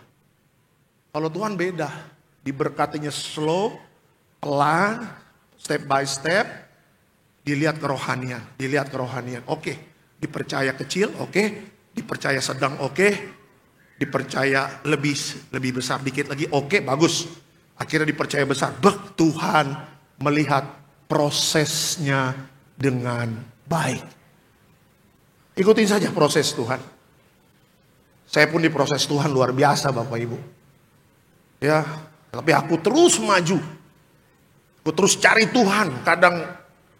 Kalau Tuhan beda, diberkatinya slow, pelan, step by step, dilihat kerohanian. Oke, dipercaya kecil, oke, dipercaya sedang, oke, dipercaya lebih besar dikit lagi, oke, bagus. Akhirnya dipercaya besar. Tuhan melihat prosesnya dengan baik. Ikutin saja proses Tuhan. Saya pun diproses Tuhan luar biasa Bapak Ibu. Ya, tapi aku terus maju. Aku terus cari Tuhan. Kadang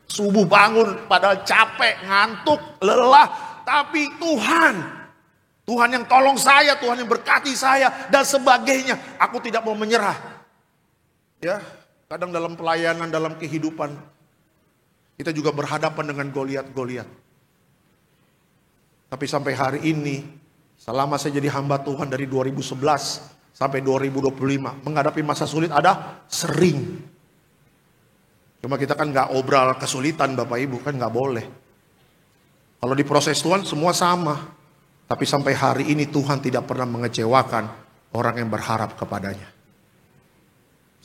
subuh bangun padahal capek, ngantuk, lelah. Tapi Tuhan yang tolong saya, Tuhan yang berkati saya dan sebagainya. Aku tidak mau menyerah. Ya, kadang dalam pelayanan, dalam kehidupan kita juga berhadapan dengan Goliat. Tapi sampai hari ini, selama saya jadi hamba Tuhan dari 2011 sampai 2025, menghadapi masa sulit ada sering. Cuma kita kan gak obral kesulitan Bapak Ibu, kan gak boleh. Kalau diproses Tuhan semua sama. Tapi sampai hari ini Tuhan tidak pernah mengecewakan orang yang berharap kepadanya.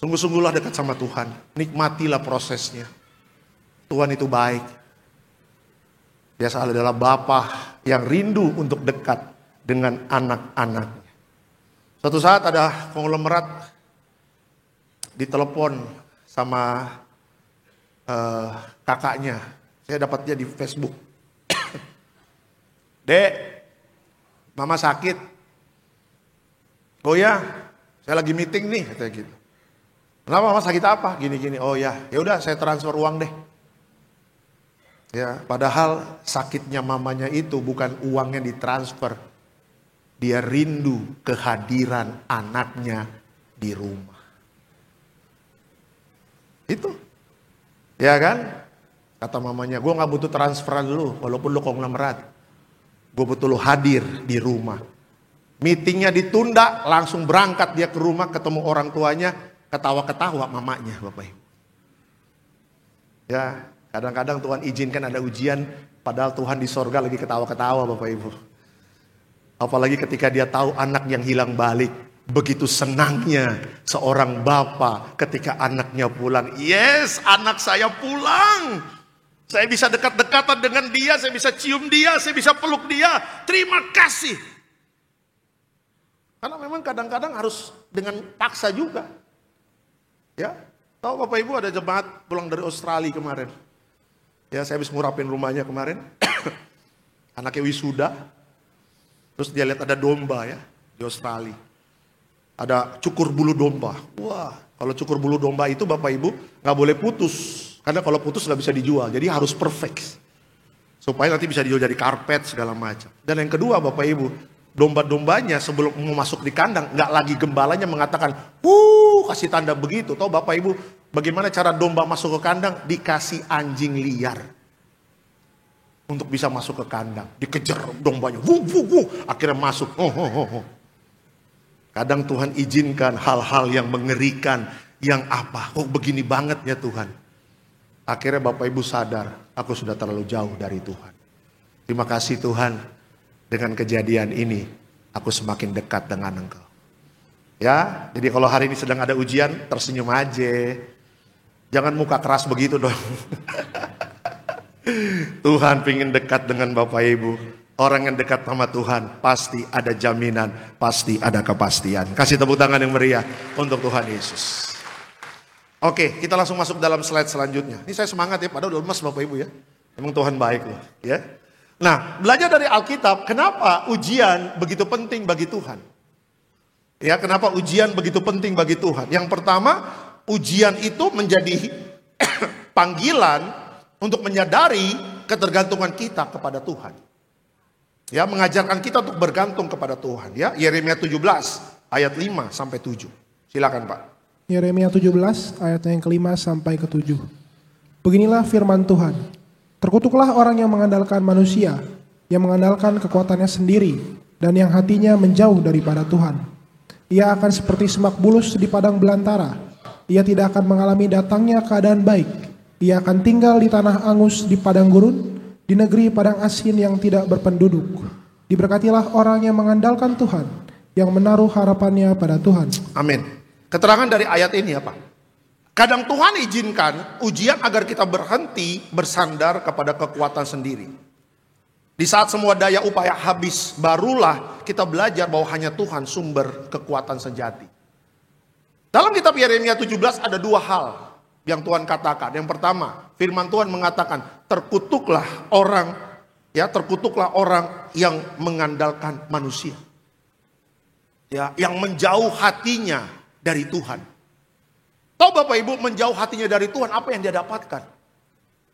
Sungguh-sungguhlah dekat sama Tuhan. Nikmatilah prosesnya. Tuhan itu baik. Dia adalah Bapa yang rindu untuk dekat dengan anak-anaknya. Suatu saat ada konglomerat ditelepon sama kakaknya. Saya dapatnya di Facebook. Dek, mama sakit. Oh ya, saya lagi meeting nih, katanya gitu. Kenapa mama sakit apa? Gini-gini. Oh ya, udah saya transfer uang deh. Ya, padahal sakitnya mamanya itu bukan uangnya ditransfer. Dia rindu kehadiran anaknya di rumah. Itu. Ya kan? Kata mamanya, gue gak butuh transferan lu, walaupun lu konglomerat. Gue butuh lu hadir di rumah. Meetingnya ditunda, langsung berangkat dia ke rumah, ketemu orang tuanya, ketawa-ketawa mamanya, Bapak Ibu. Ya, kadang-kadang Tuhan izinkan ada ujian, padahal Tuhan di sorga lagi ketawa-ketawa, Bapak Ibu. Apalagi ketika dia tahu anak yang hilang balik. Begitu senangnya seorang bapa ketika anaknya pulang. Yes, anak saya pulang. Saya bisa dekat-dekatan dengan dia, saya bisa cium dia, saya bisa peluk dia. Terima kasih. Karena memang kadang-kadang harus dengan paksa juga. Ya, tahu Bapak Ibu ada jemaat pulang dari Australia kemarin. Ya, saya habis ngurapin rumahnya kemarin. Anaknya wisuda. Terus dia lihat ada domba ya di Australia. Ada cukur bulu domba. Wah, kalau cukur bulu domba itu Bapak Ibu nggak boleh putus. Karena kalau putus nggak bisa dijual. Jadi harus perfect. Supaya nanti bisa dijual jadi karpet segala macam. Dan yang kedua Bapak Ibu, domba-dombanya sebelum mau masuk di kandang, nggak lagi gembalanya mengatakan, kasih tanda begitu. Tahu Bapak Ibu, bagaimana cara domba masuk ke kandang? Dikasih anjing liar. Untuk bisa masuk ke kandang. Dikejar dombanya. Akhirnya masuk. Kadang Tuhan izinkan hal-hal yang mengerikan. Yang apa? Kok begini banget ya Tuhan? Akhirnya Bapak Ibu sadar. Aku sudah terlalu jauh dari Tuhan. Terima kasih Tuhan. Dengan kejadian ini. Aku semakin dekat dengan Engkau. Ya, jadi kalau hari ini sedang ada ujian. Tersenyum aja. Jangan muka keras begitu dong. Tuhan pengen dekat dengan Bapak Ibu. Orang yang dekat sama Tuhan pasti ada jaminan, pasti ada kepastian. Kasih tepuk tangan yang meriah untuk Tuhan Yesus. Oke, kita langsung masuk dalam slide selanjutnya. Ini saya semangat ya, padahal udah lemas Bapak Ibu ya. Memang Tuhan baik loh ya. Nah, belajar dari Alkitab, kenapa ujian begitu penting bagi Tuhan? Ya, kenapa ujian begitu penting bagi Tuhan? Yang pertama, ujian itu menjadi panggilan untuk menyadari ketergantungan kita kepada Tuhan. Ya, mengajarkan kita untuk bergantung kepada Tuhan. Ya, Yeremia 17 ayat 5 sampai 7. Silakan Pak. Yeremia 17 ayat yang kelima sampai ke-7. Beginilah firman Tuhan. Terkutuklah orang yang mengandalkan manusia, yang mengandalkan kekuatannya sendiri, dan yang hatinya menjauh daripada Tuhan. Ia akan seperti semak bulus di padang belantara. Ia tidak akan mengalami datangnya keadaan baik. Ia akan tinggal di tanah angus di padang gurun, di negeri padang asin yang tidak berpenduduk. Diberkatilah orang yang mengandalkan Tuhan, yang menaruh harapannya pada Tuhan. Amin. Keterangan dari ayat ini apa? Kadang Tuhan izinkan ujian agar kita berhenti bersandar kepada kekuatan sendiri. Di saat semua daya upaya habis, barulah kita belajar bahwa hanya Tuhan sumber kekuatan sejati. Dalam kitab Yeremia 17 ada dua hal yang Tuhan katakan. Yang pertama, firman Tuhan mengatakan, terkutuklah orang yang mengandalkan manusia. Ya, yang menjauh hatinya dari Tuhan. Tahu Bapak Ibu, menjauh hatinya dari Tuhan, apa yang dia dapatkan?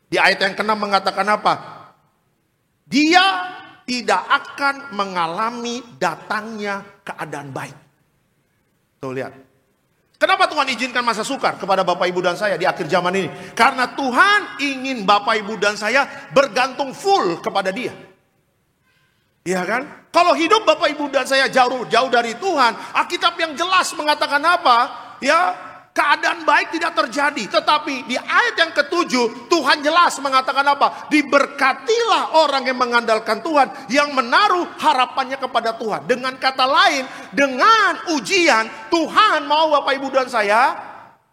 Di ayat yang ke-6 mengatakan apa? Dia tidak akan mengalami datangnya keadaan baik. Tuh lihat. Kenapa Tuhan izinkan masa sukar kepada Bapak Ibu dan saya di akhir zaman ini? Karena Tuhan ingin Bapak Ibu dan saya bergantung full kepada Dia. Iya kan? Kalau hidup Bapak Ibu dan saya jauh dari Tuhan, Alkitab yang jelas mengatakan apa? Ya, keadaan baik tidak terjadi. Tetapi di ayat yang ke-7 Tuhan jelas mengatakan apa? Diberkatilah orang yang mengandalkan Tuhan, yang menaruh harapannya kepada Tuhan. Dengan kata lain, dengan ujian Tuhan mau Bapak Ibu dan saya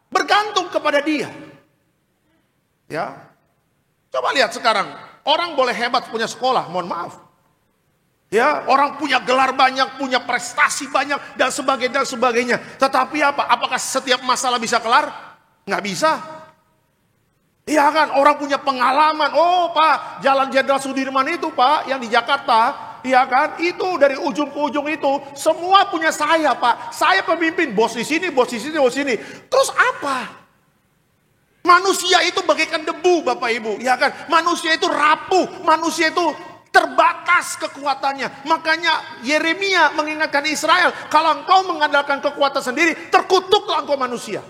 bergantung kepada Dia. Ya. Coba lihat sekarang, orang boleh hebat punya sekolah, mohon maaf. Ya, orang punya gelar banyak, punya prestasi banyak dan sebagainya. Tetapi apa? Apakah setiap masalah bisa kelar? Nggak bisa. Iya kan, orang punya pengalaman. Oh Pak, Jalan Jenderal Sudirman itu Pak, yang di Jakarta. Iya kan, itu dari ujung ke ujung itu. Semua punya saya Pak. Saya pemimpin, bos di sini, bos di sini, bos di sini. Terus apa? Manusia itu bagaikan debu Bapak Ibu. Iya kan, manusia itu rapuh. Manusia itu terbatas kekuatannya. Makanya Yeremia mengingatkan Israel, kalau engkau mengandalkan kekuatan sendiri, terkutuklah engkau manusia.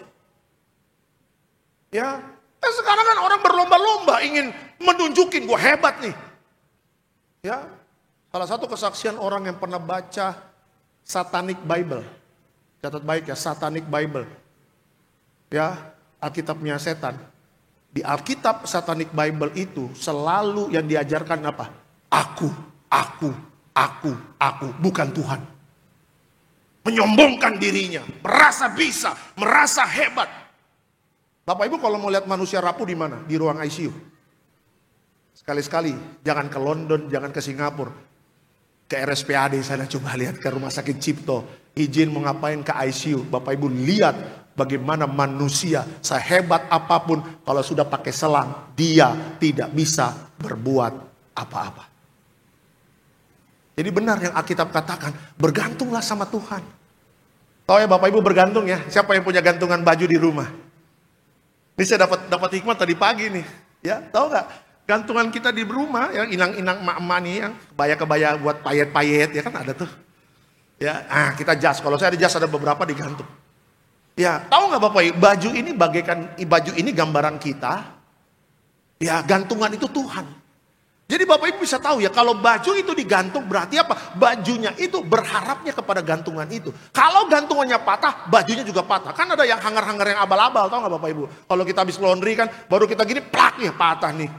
Ya, dan sekarang kan orang berlomba-lomba ingin menunjukin gue hebat nih. Ya, salah satu kesaksian orang yang pernah baca Satanic Bible. Catat baik ya, Satanic Bible. Ya, Alkitabnya setan. Di Alkitab Satanic Bible itu selalu yang diajarkan apa? Aku, bukan Tuhan. Menyombongkan dirinya, merasa bisa, merasa hebat. Bapak Ibu kalau mau lihat manusia rapuh di mana? Di ruang ICU. Sekali-sekali, jangan ke London, jangan ke Singapura. Ke RSPAD sana coba lihat, ke Rumah Sakit Cipto. Izin mau ngapain ke ICU. Bapak Ibu lihat bagaimana manusia sehebat apapun, kalau sudah pakai selang, dia tidak bisa berbuat apa-apa. Jadi benar yang Alkitab katakan, bergantunglah sama Tuhan. Tahu ya Bapak Ibu bergantung ya, siapa yang punya gantungan baju di rumah? Ini saya dapat hikmat tadi pagi nih, ya tahu nggak? Gantungan kita di rumah, yang inang-inang emak-emak nih, yang kebaya-kebaya buat payet-payet, ya kan ada tuh. Ya, kita jas. Kalau saya ada jas ada beberapa digantung. Ya, tahu nggak Bapak Ibu? Baju ini gambaran kita. Ya, gantungan itu Tuhan. Jadi Bapak Ibu bisa tahu ya, kalau baju itu digantung berarti apa? Bajunya itu berharapnya kepada gantungan itu. Kalau gantungannya patah, bajunya juga patah. Kan ada yang hanger-hanger yang abal-abal, tahu nggak Bapak Ibu? Kalau kita habis laundry kan, baru kita gini, plak nih patah nih.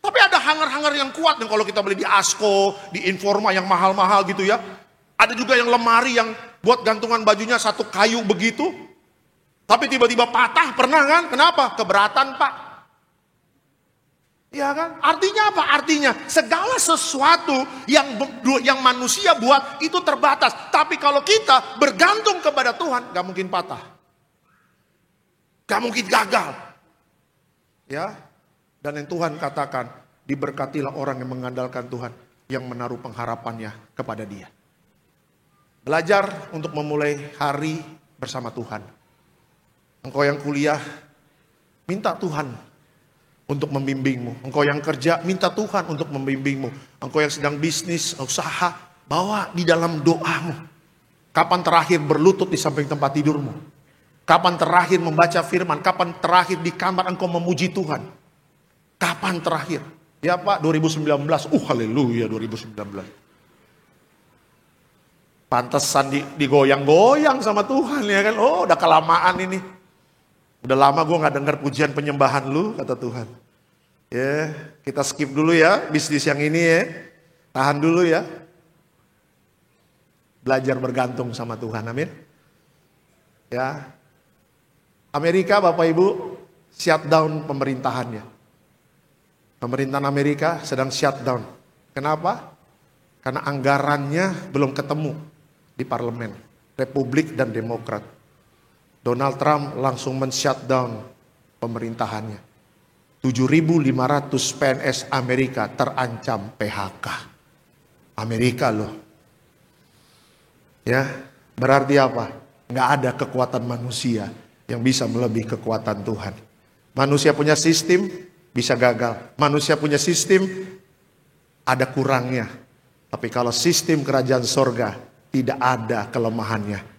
Tapi ada hanger-hanger yang kuat yang kalau kita beli di Asko, di Informa yang mahal-mahal gitu ya. Ada juga yang lemari yang buat gantungan bajunya satu kayu begitu. Tapi tiba-tiba patah, pernah kan? Kenapa? Keberatan Pak. Ya kan? Artinya apa? Artinya segala sesuatu yang manusia buat itu terbatas. Tapi kalau kita bergantung kepada Tuhan, gak mungkin patah. Gak mungkin gagal. Ya. Dan yang Tuhan katakan, diberkatilah orang yang mengandalkan Tuhan, yang menaruh pengharapannya kepada Dia. Belajar untuk memulai hari bersama Tuhan. Engkau yang kuliah, minta Tuhan untuk membimbingmu. Engkau yang kerja, minta Tuhan untuk membimbingmu. Engkau yang sedang bisnis, usaha, bawa di dalam doamu. Kapan terakhir berlutut di samping tempat tidurmu? Kapan terakhir membaca firman? Kapan terakhir di kamar engkau memuji Tuhan? Kapan terakhir? Ya Pak, 2019. Haleluya 2019. Pantesan digoyang-goyang sama Tuhan ya kan. Oh udah kelamaan ini. Udah lama gue gak dengar pujian penyembahan lu, kata Tuhan. Ya, kita skip dulu ya bisnis yang ini ya. Tahan dulu ya. Belajar bergantung sama Tuhan, amin. Ya. Amerika Bapak Ibu shutdown pemerintahannya. Pemerintahan Amerika sedang shutdown. Kenapa? Karena anggarannya belum ketemu di parlemen, Republik dan Demokrat. Donald Trump langsung men-shutdown pemerintahannya. 7.500 PNS Amerika terancam PHK. Amerika loh. Ya, berarti apa? Nggak ada kekuatan manusia yang bisa melebihi kekuatan Tuhan. Manusia punya sistem, bisa gagal. Manusia punya sistem, ada kurangnya. Tapi kalau sistem kerajaan sorga, tidak ada kelemahannya.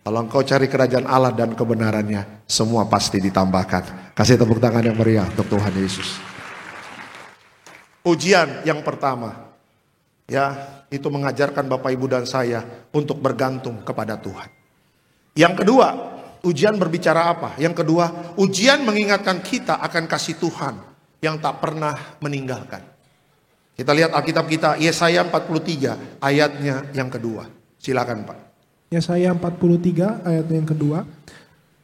Kalau engkau cari kerajaan Allah dan kebenarannya, semua pasti ditambahkan. Kasih tepuk tangan yang meriah untuk Tuhan Yesus. Ujian yang pertama, ya, itu mengajarkan Bapak Ibu dan saya untuk bergantung kepada Tuhan. Yang kedua, ujian berbicara apa? Yang kedua, ujian mengingatkan kita akan kasih Tuhan yang tak pernah meninggalkan. Kita lihat Alkitab kita, Yesaya 43 ayatnya yang kedua. Silakan Pak. Yesaya 43 ayat yang kedua.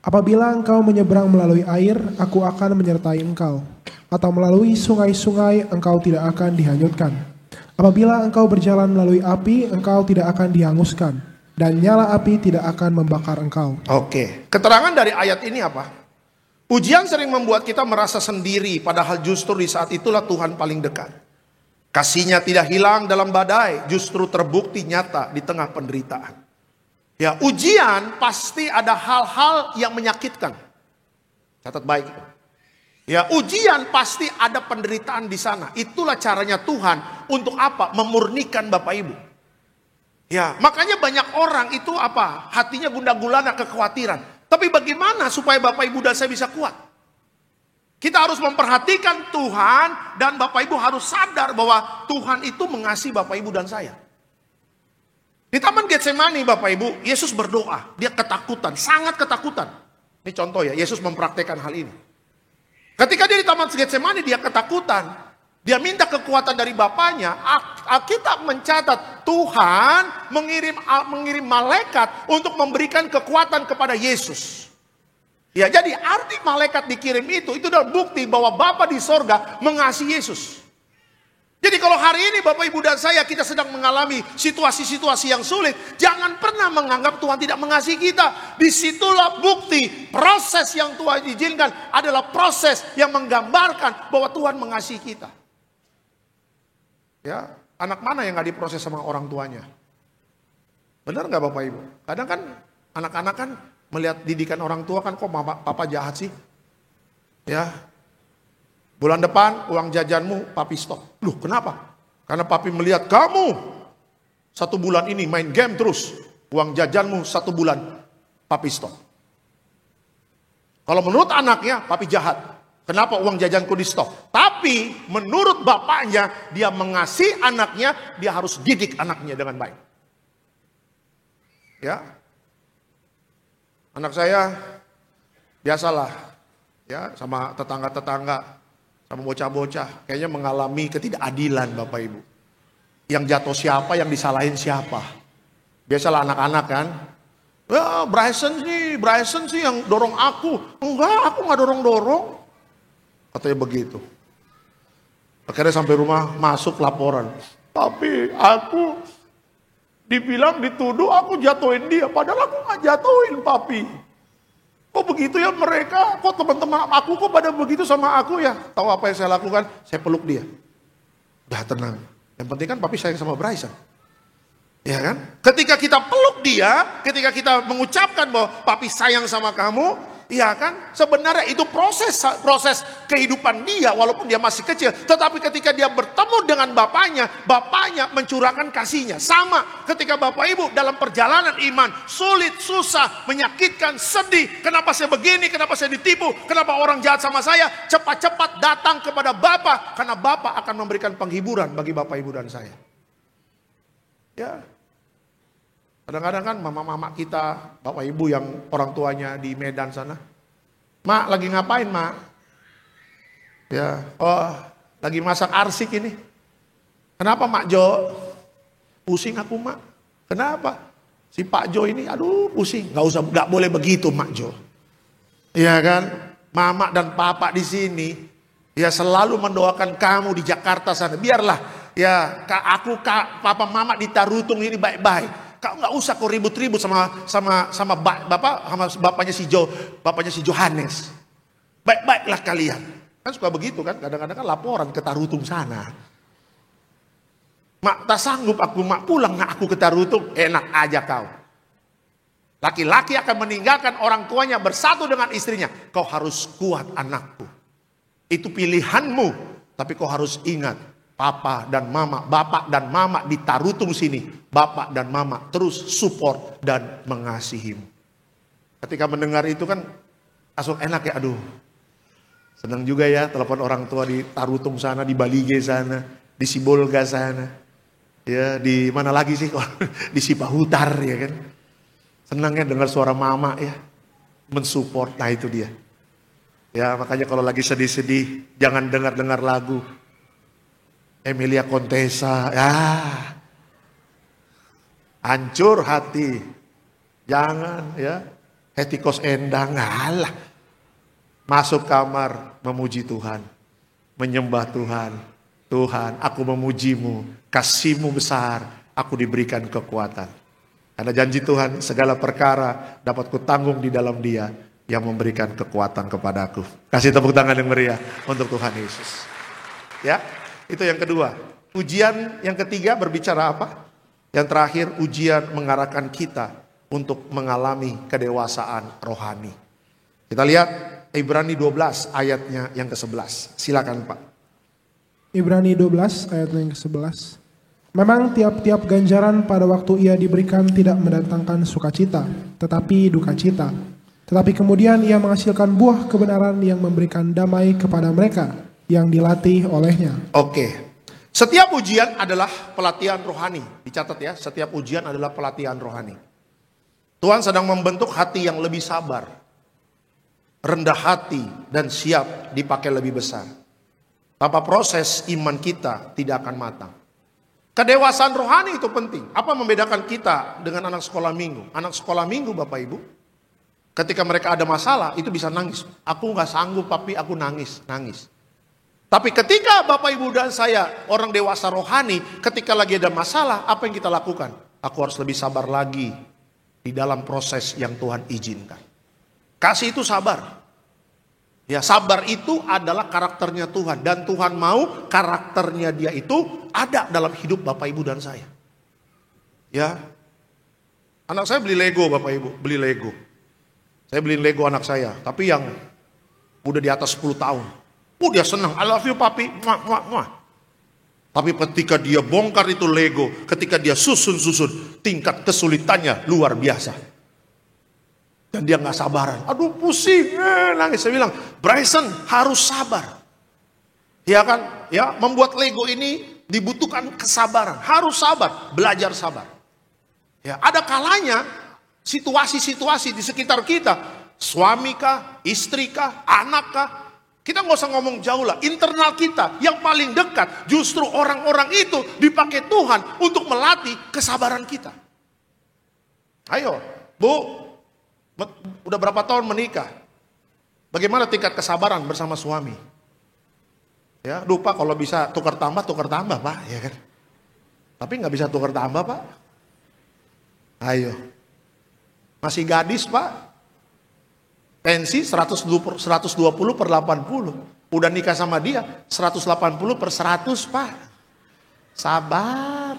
Apabila engkau menyeberang melalui air, aku akan menyertai engkau. Atau melalui sungai-sungai, engkau tidak akan dihanyutkan. Apabila engkau berjalan melalui api, engkau tidak akan dihanguskan. Dan nyala api tidak akan membakar engkau. Oke, keterangan dari ayat ini apa? Ujian sering membuat kita merasa sendiri, padahal justru di saat itulah Tuhan paling dekat. Kasihnya tidak hilang dalam badai, justru terbukti nyata di tengah penderitaan. Ya, ujian pasti ada hal-hal yang menyakitkan. Catat baik. Ya, ujian pasti ada penderitaan di sana. Itulah caranya Tuhan untuk apa? Memurnikan Bapak Ibu. Ya, makanya banyak orang itu apa? Hatinya gundah gulana, kekhawatiran. Tapi bagaimana supaya Bapak Ibu dan saya bisa kuat? Kita harus memperhatikan Tuhan dan Bapak Ibu harus sadar bahwa Tuhan itu mengasihi Bapak Ibu dan saya. Di Taman Getsemani Bapak Ibu, Yesus berdoa. Dia ketakutan, sangat ketakutan. Ini contoh ya, Yesus mempraktekkan hal ini. Ketika dia di Taman Getsemani, dia ketakutan. Dia minta kekuatan dari Bapaknya. Alkitab mencatat Tuhan mengirim malaikat untuk memberikan kekuatan kepada Yesus. Ya, jadi arti malaikat dikirim itu adalah bukti bahwa Bapa di sorga mengasihi Yesus. Jadi kalau hari ini Bapak Ibu dan saya kita sedang mengalami situasi-situasi yang sulit, jangan pernah menganggap Tuhan tidak mengasihi kita. Disitulah bukti proses yang Tuhan izinkan adalah proses yang menggambarkan bahwa Tuhan mengasihi kita. Ya, anak mana yang gak diproses sama orang tuanya? Benar gak Bapak Ibu? Kadang kan anak-anak kan melihat didikan orang tua kan, kok papa jahat sih? Ya, bulan depan uang jajanmu papi stop. Loh kenapa? Karena papi melihat kamu 1 bulan ini main game terus. Uang jajanmu 1 bulan papi stop. Kalau menurut anaknya papi jahat. Kenapa uang jajanku di stop? Tapi menurut bapaknya dia mengasihi anaknya. Dia harus didik anaknya dengan baik. Ya, anak saya biasalah ya sama tetangga-tetangga. Sama bocah-bocah, kayaknya mengalami ketidakadilan Bapak Ibu. Yang jatuh siapa, yang disalahin siapa. Biasalah anak-anak kan. Ya Bryson sih yang dorong aku. Enggak, aku gak dorong-dorong. Katanya begitu. Akhirnya sampai rumah masuk laporan. Tapi aku dibilang dituduh aku jatuhin dia. Padahal aku gak jatuhin papi. Kok begitu ya mereka, kok teman-teman aku kok pada begitu sama aku ya. Tahu apa yang saya lakukan? Saya peluk dia. Udah tenang. Yang penting kan papi sayang sama Bryson. Ya kan? Ketika kita peluk dia, ketika kita mengucapkan bahwa papi sayang sama kamu, Iya kan? Sebenarnya itu proses kehidupan dia walaupun dia masih kecil. Tetapi ketika dia bertemu dengan bapaknya mencurahkan kasihnya. Sama ketika bapak ibu dalam perjalanan iman, sulit, susah, menyakitkan, sedih. Kenapa saya begini? Kenapa saya ditipu? Kenapa orang jahat sama saya? Cepat-cepat datang kepada bapak. Karena bapak akan memberikan penghiburan bagi bapak ibu dan saya. Ya. Kadang-kadang kan mama-mama kita, bapak ibu yang orang tuanya di Medan sana. Mak, lagi ngapain, Mak? Ya, oh, lagi masak arsik ini. Kenapa, Mak Jo? Pusing aku, Mak. Kenapa? Si Pak Jo ini, aduh, pusing. Gak boleh begitu, Mak Jo. Iya kan? Mama dan papa di sini, ya selalu mendoakan kamu di Jakarta sana. Biarlah, ya, papa mama di Tarutung ini baik-baik. Kau nggak usah kau ribut-ribut sama bapaknya si Johannes. Baik-baiklah kalian. Kan suka begitu kan, kadang-kadang kan laporan ke Tarutung sana. Mak tak sanggup mak pulang aku ke Tarutung, enak aja kau. Laki-laki akan meninggalkan orang tuanya bersatu dengan istrinya. Kau harus kuat anakku. Itu pilihanmu, tapi kau harus ingat. Bapak dan mama di Tarutung sini, bapak dan mama terus support dan mengasihimu. Ketika mendengar itu kan langsung enak ya, aduh. Senang juga ya telepon orang tua di Tarutung sana, di Balige sana, di Sibolga sana. Ya, di mana lagi sih? Di Sipahutar ya kan. Senangnya dengar suara mama ya. Mensupport, nah itu dia. Ya, makanya kalau lagi sedih-sedih jangan dengar-dengar lagu Emilia Contessa, ya hancur hati. Jangan ya, Hetty Koes Endang, ngalah. Masuk kamar memuji Tuhan, menyembah Tuhan. Tuhan, aku memujimu, kasihmu besar, aku diberikan kekuatan. Karena janji Tuhan, segala perkara dapat kutanggung di dalam Dia yang memberikan kekuatan kepadaku. Kasih tepuk tangan yang meriah untuk Tuhan Yesus. Ya. Itu yang kedua. Ujian yang ketiga berbicara apa? Yang terakhir, ujian mengarahkan kita untuk mengalami kedewasaan rohani. Kita lihat Ibrani 12 ayatnya yang ke-11. Silakan Pak. Ibrani 12 ayat yang ke-11. Memang tiap-tiap ganjaran pada waktu ia diberikan tidak mendatangkan sukacita, tetapi duka cita. Tetapi kemudian ia menghasilkan buah kebenaran yang memberikan damai kepada mereka yang dilatih olehnya. Oke. Setiap ujian adalah pelatihan rohani. Dicatat ya, setiap ujian adalah pelatihan rohani. Tuhan sedang membentuk hati yang lebih sabar, rendah hati, dan siap dipakai lebih besar. Tanpa proses, iman kita tidak akan matang. Kedewasaan rohani itu penting. Apa membedakan kita dengan anak sekolah minggu? Anak sekolah minggu Bapak Ibu, ketika mereka ada masalah, itu bisa nangis. Aku gak sanggup tapi aku nangis. Tapi ketika Bapak Ibu dan saya, orang dewasa rohani, ketika lagi ada masalah, apa yang kita lakukan? Aku harus lebih sabar lagi di dalam proses yang Tuhan izinkan. Kasih itu sabar. Ya, sabar itu adalah karakternya Tuhan. Dan Tuhan mau karakternya Dia itu ada dalam hidup Bapak Ibu dan saya. Ya, anak saya beli Lego Bapak Ibu, beli Lego. Saya beliin Lego anak saya, tapi yang udah di atas 10 tahun. Dia senang, I love you papi, muah. Tapi ketika dia bongkar itu Lego, ketika dia susun, tingkat kesulitannya luar biasa. Dan dia gak sabaran, aduh pusing, nangis. Saya bilang, Bryson harus sabar. Ya kan, ya membuat Lego ini dibutuhkan kesabaran, harus sabar, belajar sabar. Ya, ada kalanya situasi-situasi di sekitar kita, suami kah, istri kah, anak kah, kita nggak usah ngomong jauh lah, internal kita yang paling dekat, justru orang-orang itu dipakai Tuhan untuk melatih kesabaran kita. Ayo, Bu, udah berapa tahun menikah? Bagaimana tingkat kesabaran bersama suami? Ya, lupa kalau bisa tukar tambah Pak, ya kan? Tapi nggak bisa tukar tambah Pak. Ayo, masih gadis Pak. Pensi 120 per 80. Udah nikah sama dia 180 per 100 Pak. Sabar.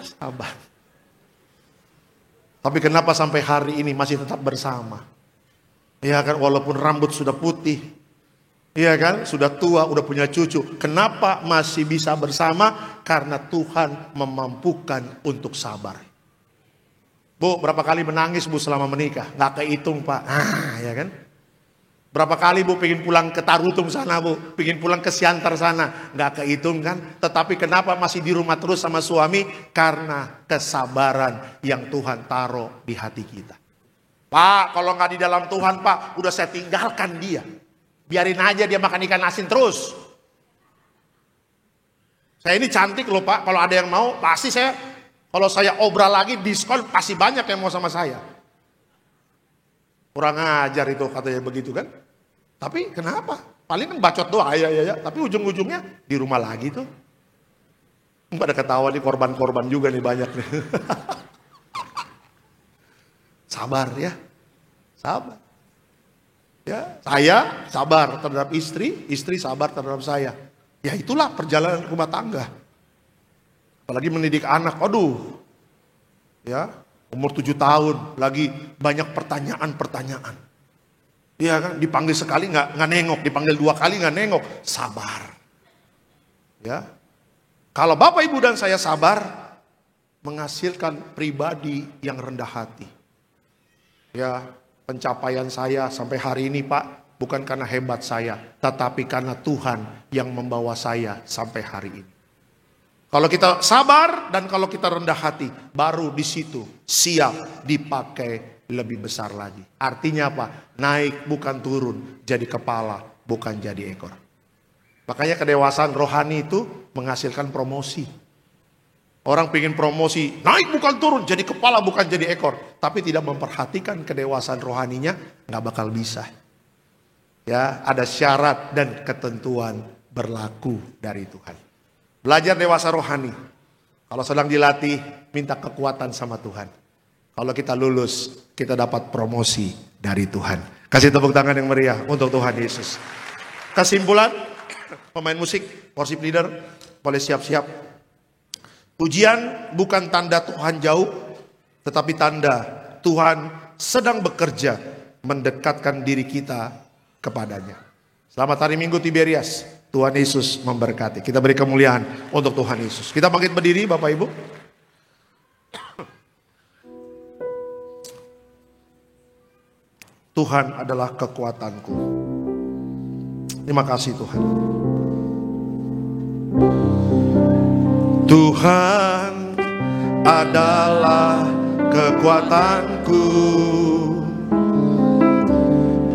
Tapi kenapa sampai hari ini masih tetap bersama? Iya kan, walaupun rambut sudah putih. Iya kan, sudah tua, udah punya cucu. Kenapa masih bisa bersama? Karena Tuhan memampukan untuk sabar. Bu, berapa kali menangis bu selama menikah? Gak kehitung pak. Ya kan? Berapa kali bu pengen pulang ke Tarutung sana bu, pengen pulang ke Siantar sana, gak kehitung kan? Tetapi kenapa masih di rumah terus sama suami? Karena kesabaran yang Tuhan taruh di hati kita. Pak, kalau gak di dalam Tuhan pak, udah saya tinggalkan dia. Biarin aja dia makan ikan asin terus. Saya ini cantik loh pak, kalau ada yang mau pasti saya, kalau saya obral lagi diskon pasti banyak yang mau sama saya. Kurang ajar itu katanya begitu kan. Tapi kenapa? Paling kan bacot doang, ya. Tapi ujung-ujungnya di rumah lagi tuh. Pada ketawa nih korban-korban juga nih banyak nih. Sabar ya, sabar. Ya, saya sabar terhadap istri, istri sabar terhadap saya. Ya itulah perjalanan rumah tangga. Apalagi mendidik anak, aduh. Ya, umur 7 tahun, lagi banyak pertanyaan-pertanyaan. Iya kan, dipanggil sekali nggak nengok, dipanggil 2 kali nggak nengok, sabar. Ya, kalau Bapak Ibu dan saya sabar, menghasilkan pribadi yang rendah hati. Ya, pencapaian saya sampai hari ini Pak, bukan karena hebat saya, tetapi karena Tuhan yang membawa saya sampai hari ini. Kalau kita sabar dan kalau kita rendah hati, baru di situ siap dipakai lebih besar lagi. Artinya apa? Naik bukan turun, jadi kepala bukan jadi ekor. Makanya kedewasaan rohani itu menghasilkan promosi. Orang pengen promosi, naik bukan turun, jadi kepala bukan jadi ekor. Tapi tidak memperhatikan kedewasaan rohaninya, nggak bakal bisa. Ya, ada syarat dan ketentuan berlaku dari Tuhan. Belajar dewasa rohani. Kalau sedang dilatih, minta kekuatan sama Tuhan. Kalau kita lulus, kita dapat promosi dari Tuhan. Kasih tepuk tangan yang meriah untuk Tuhan Yesus. Kesimpulan, pemain musik, worship leader, boleh siap-siap. Ujian bukan tanda Tuhan jauh, tetapi tanda Tuhan sedang bekerja mendekatkan diri kita kepadanya. Selamat hari Minggu Tiberias. Tuhan Yesus memberkati. Kita beri kemuliaan untuk Tuhan Yesus. Kita bangkit berdiri Bapak Ibu. Tuhan adalah kekuatanku. Terima kasih Tuhan. Tuhan adalah kekuatanku.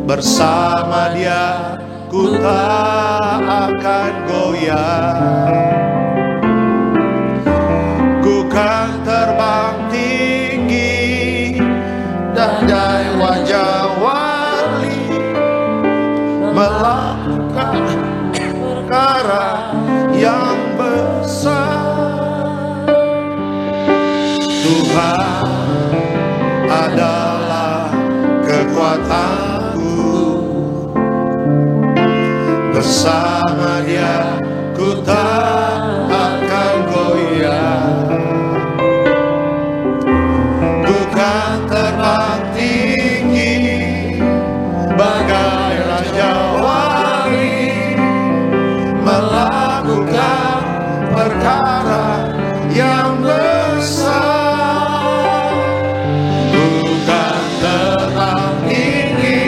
Bersama Dia ku tak akan goyah. Ku kan terbang tinggi bagai wajah-wali, melakukan perkara yang besar. Tuhan adalah kekuatanku. Bersama Dia ku tak akan goyah. Bukan terbang tinggi bagai raja wali, melakukan perkara yang besar. Bukan terbang tinggi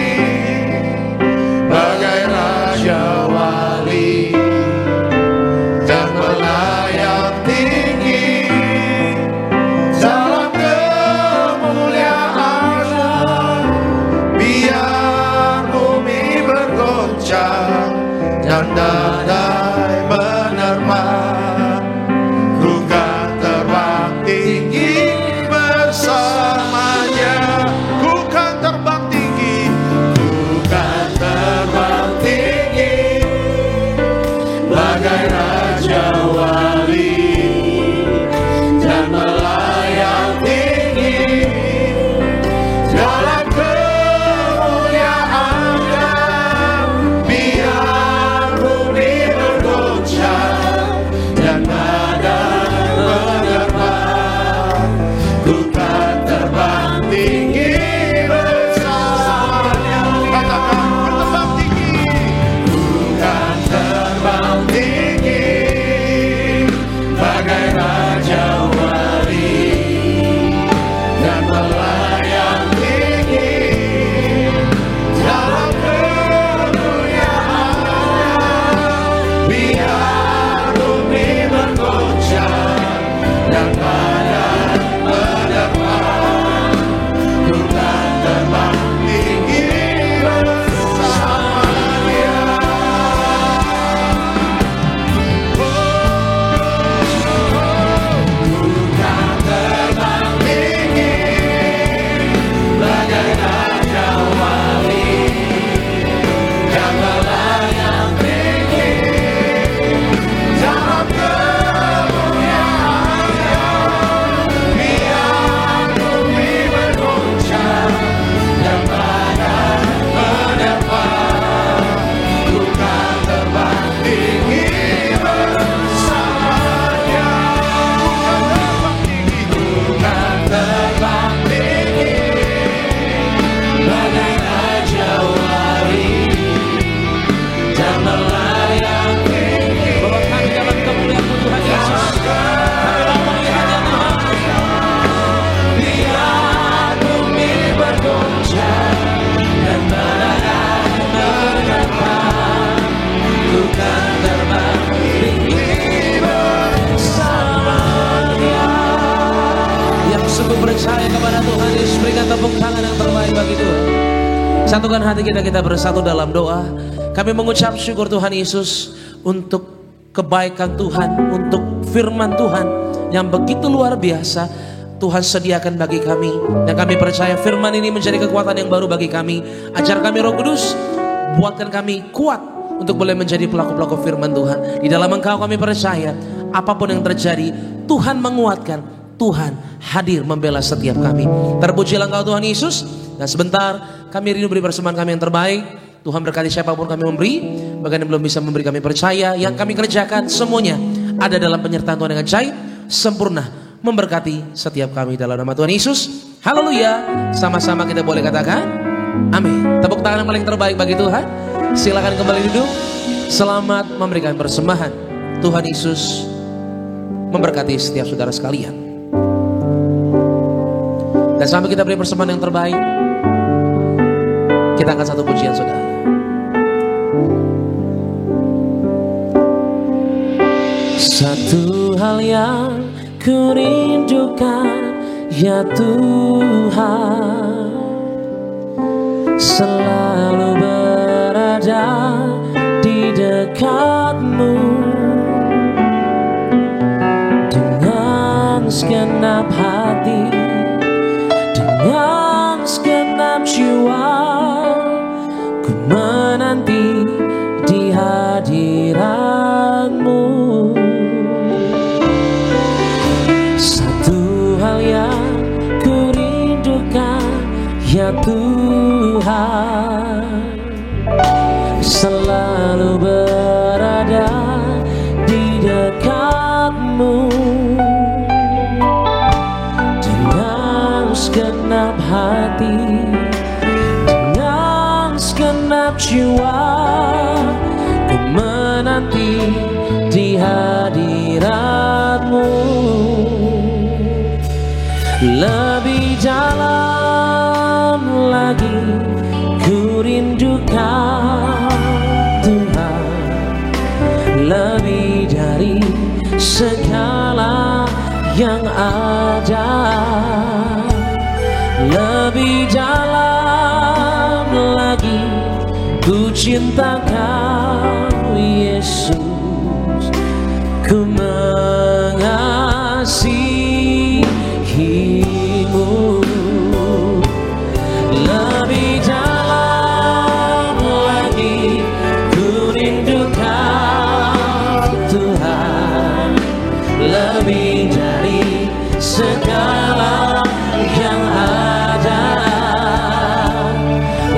bagai raja wali, dan Satukan hati kita bersatu dalam doa. Kami mengucap syukur Tuhan Yesus untuk kebaikan Tuhan, untuk firman Tuhan yang begitu luar biasa Tuhan sediakan bagi kami. Dan kami percaya firman ini menjadi kekuatan yang baru bagi kami. Ajar kami Roh Kudus, buatkan kami kuat untuk boleh menjadi pelaku-pelaku firman Tuhan. Di dalam Engkau kami percaya apapun yang terjadi Tuhan menguatkan, Tuhan hadir membela setiap kami. Terpujilah Engkau Tuhan Yesus. Dan sebentar kami rindu beri persembahan kami yang terbaik. Tuhan berkati siapapun kami memberi. Bagi yang belum bisa memberi kami percaya yang kami kerjakan semuanya ada dalam penyertaan Tuhan dengan ajaib, sempurna, memberkati setiap kami dalam nama Tuhan Yesus. Haleluya. Sama-sama kita boleh katakan amin. Tepuk tangan yang paling terbaik bagi Tuhan. Silakan kembali duduk. Selamat memberikan persembahan. Tuhan Yesus memberkati setiap saudara sekalian. Dan sampai kita beri persembahan yang terbaik, kita angkat satu pujian saudara. Satu hal yang ku rindukan ya Tuhan, selalu berada di dekat-Mu dengan segenap hati, dengan segenap jiwa. Ku menanti di hadirat-Mu. Satu hal yang ku rindukan ya Tuhan, selalu berada di dekat-Mu dengan segenap hati, segenap jiwa. Ku menanti di hadirat-Mu. Lebih dalam lagi ku rindukan Tuhan, lebih dari segala yang ada. Lebih dalam lagi ku cinta Kau Yesus, ku mengasihi-Mu. Lebih dalam lagi ku rindukan Tuhan, lebih dari segala yang ada.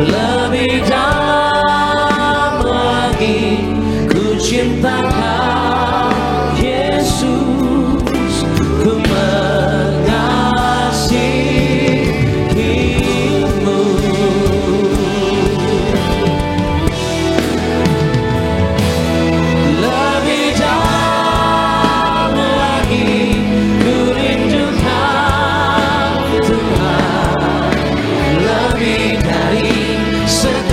Lebih dalam lagi ku cinta Kau Yesus, ku mengasihi-Mu. Lebih dalam lagi ku rindukan Tuhan, lebih dari segala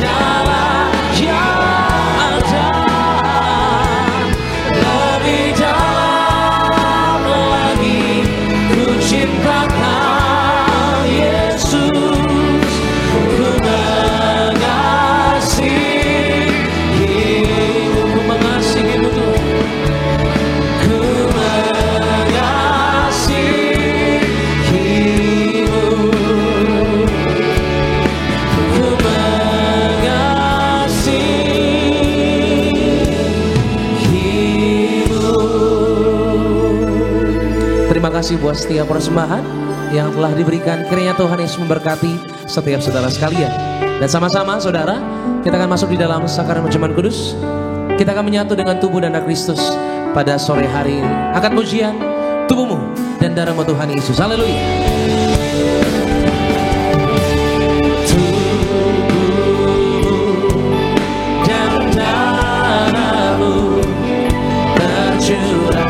yang ada. Lebih dalam lagi ku cinta Kau Yesus, ku mengasihi-Mu. Ku mengasihi-Mu Tuhan, ku mengasihi-Mu. Ku mengasihi-Mu. Terima kasih buat setiap persembahan yang telah diberikan. Kiranya Tuhan Yesus memberkati setiap saudara sekalian. Dan sama-sama saudara, kita akan masuk di dalam sakaran perjamuan kudus. Kita akan menyatu dengan tubuh dan darah Kristus pada sore hari ini. Akan pujian tubuhmu dan darahmu Tuhan Yesus. Haleluya.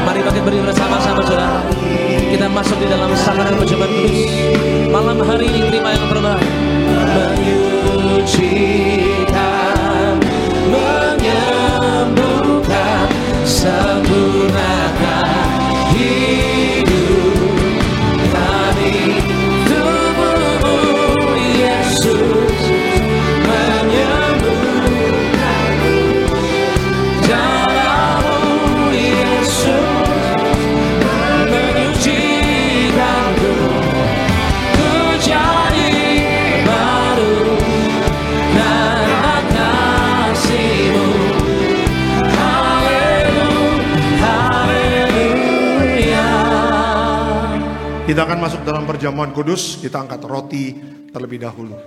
Mari bangkit berdiri bersama-sama saudara. Kita masuk di dalam sakaran perjamuan kudus. Malam hari ini terima yang terbaik. Menyucikan, menyembuhkan, sempurnakan hidup kami. Tubuhmu Yesus Kita akan masuk dalam perjamuan kudus. Kita angkat roti terlebih dahulu.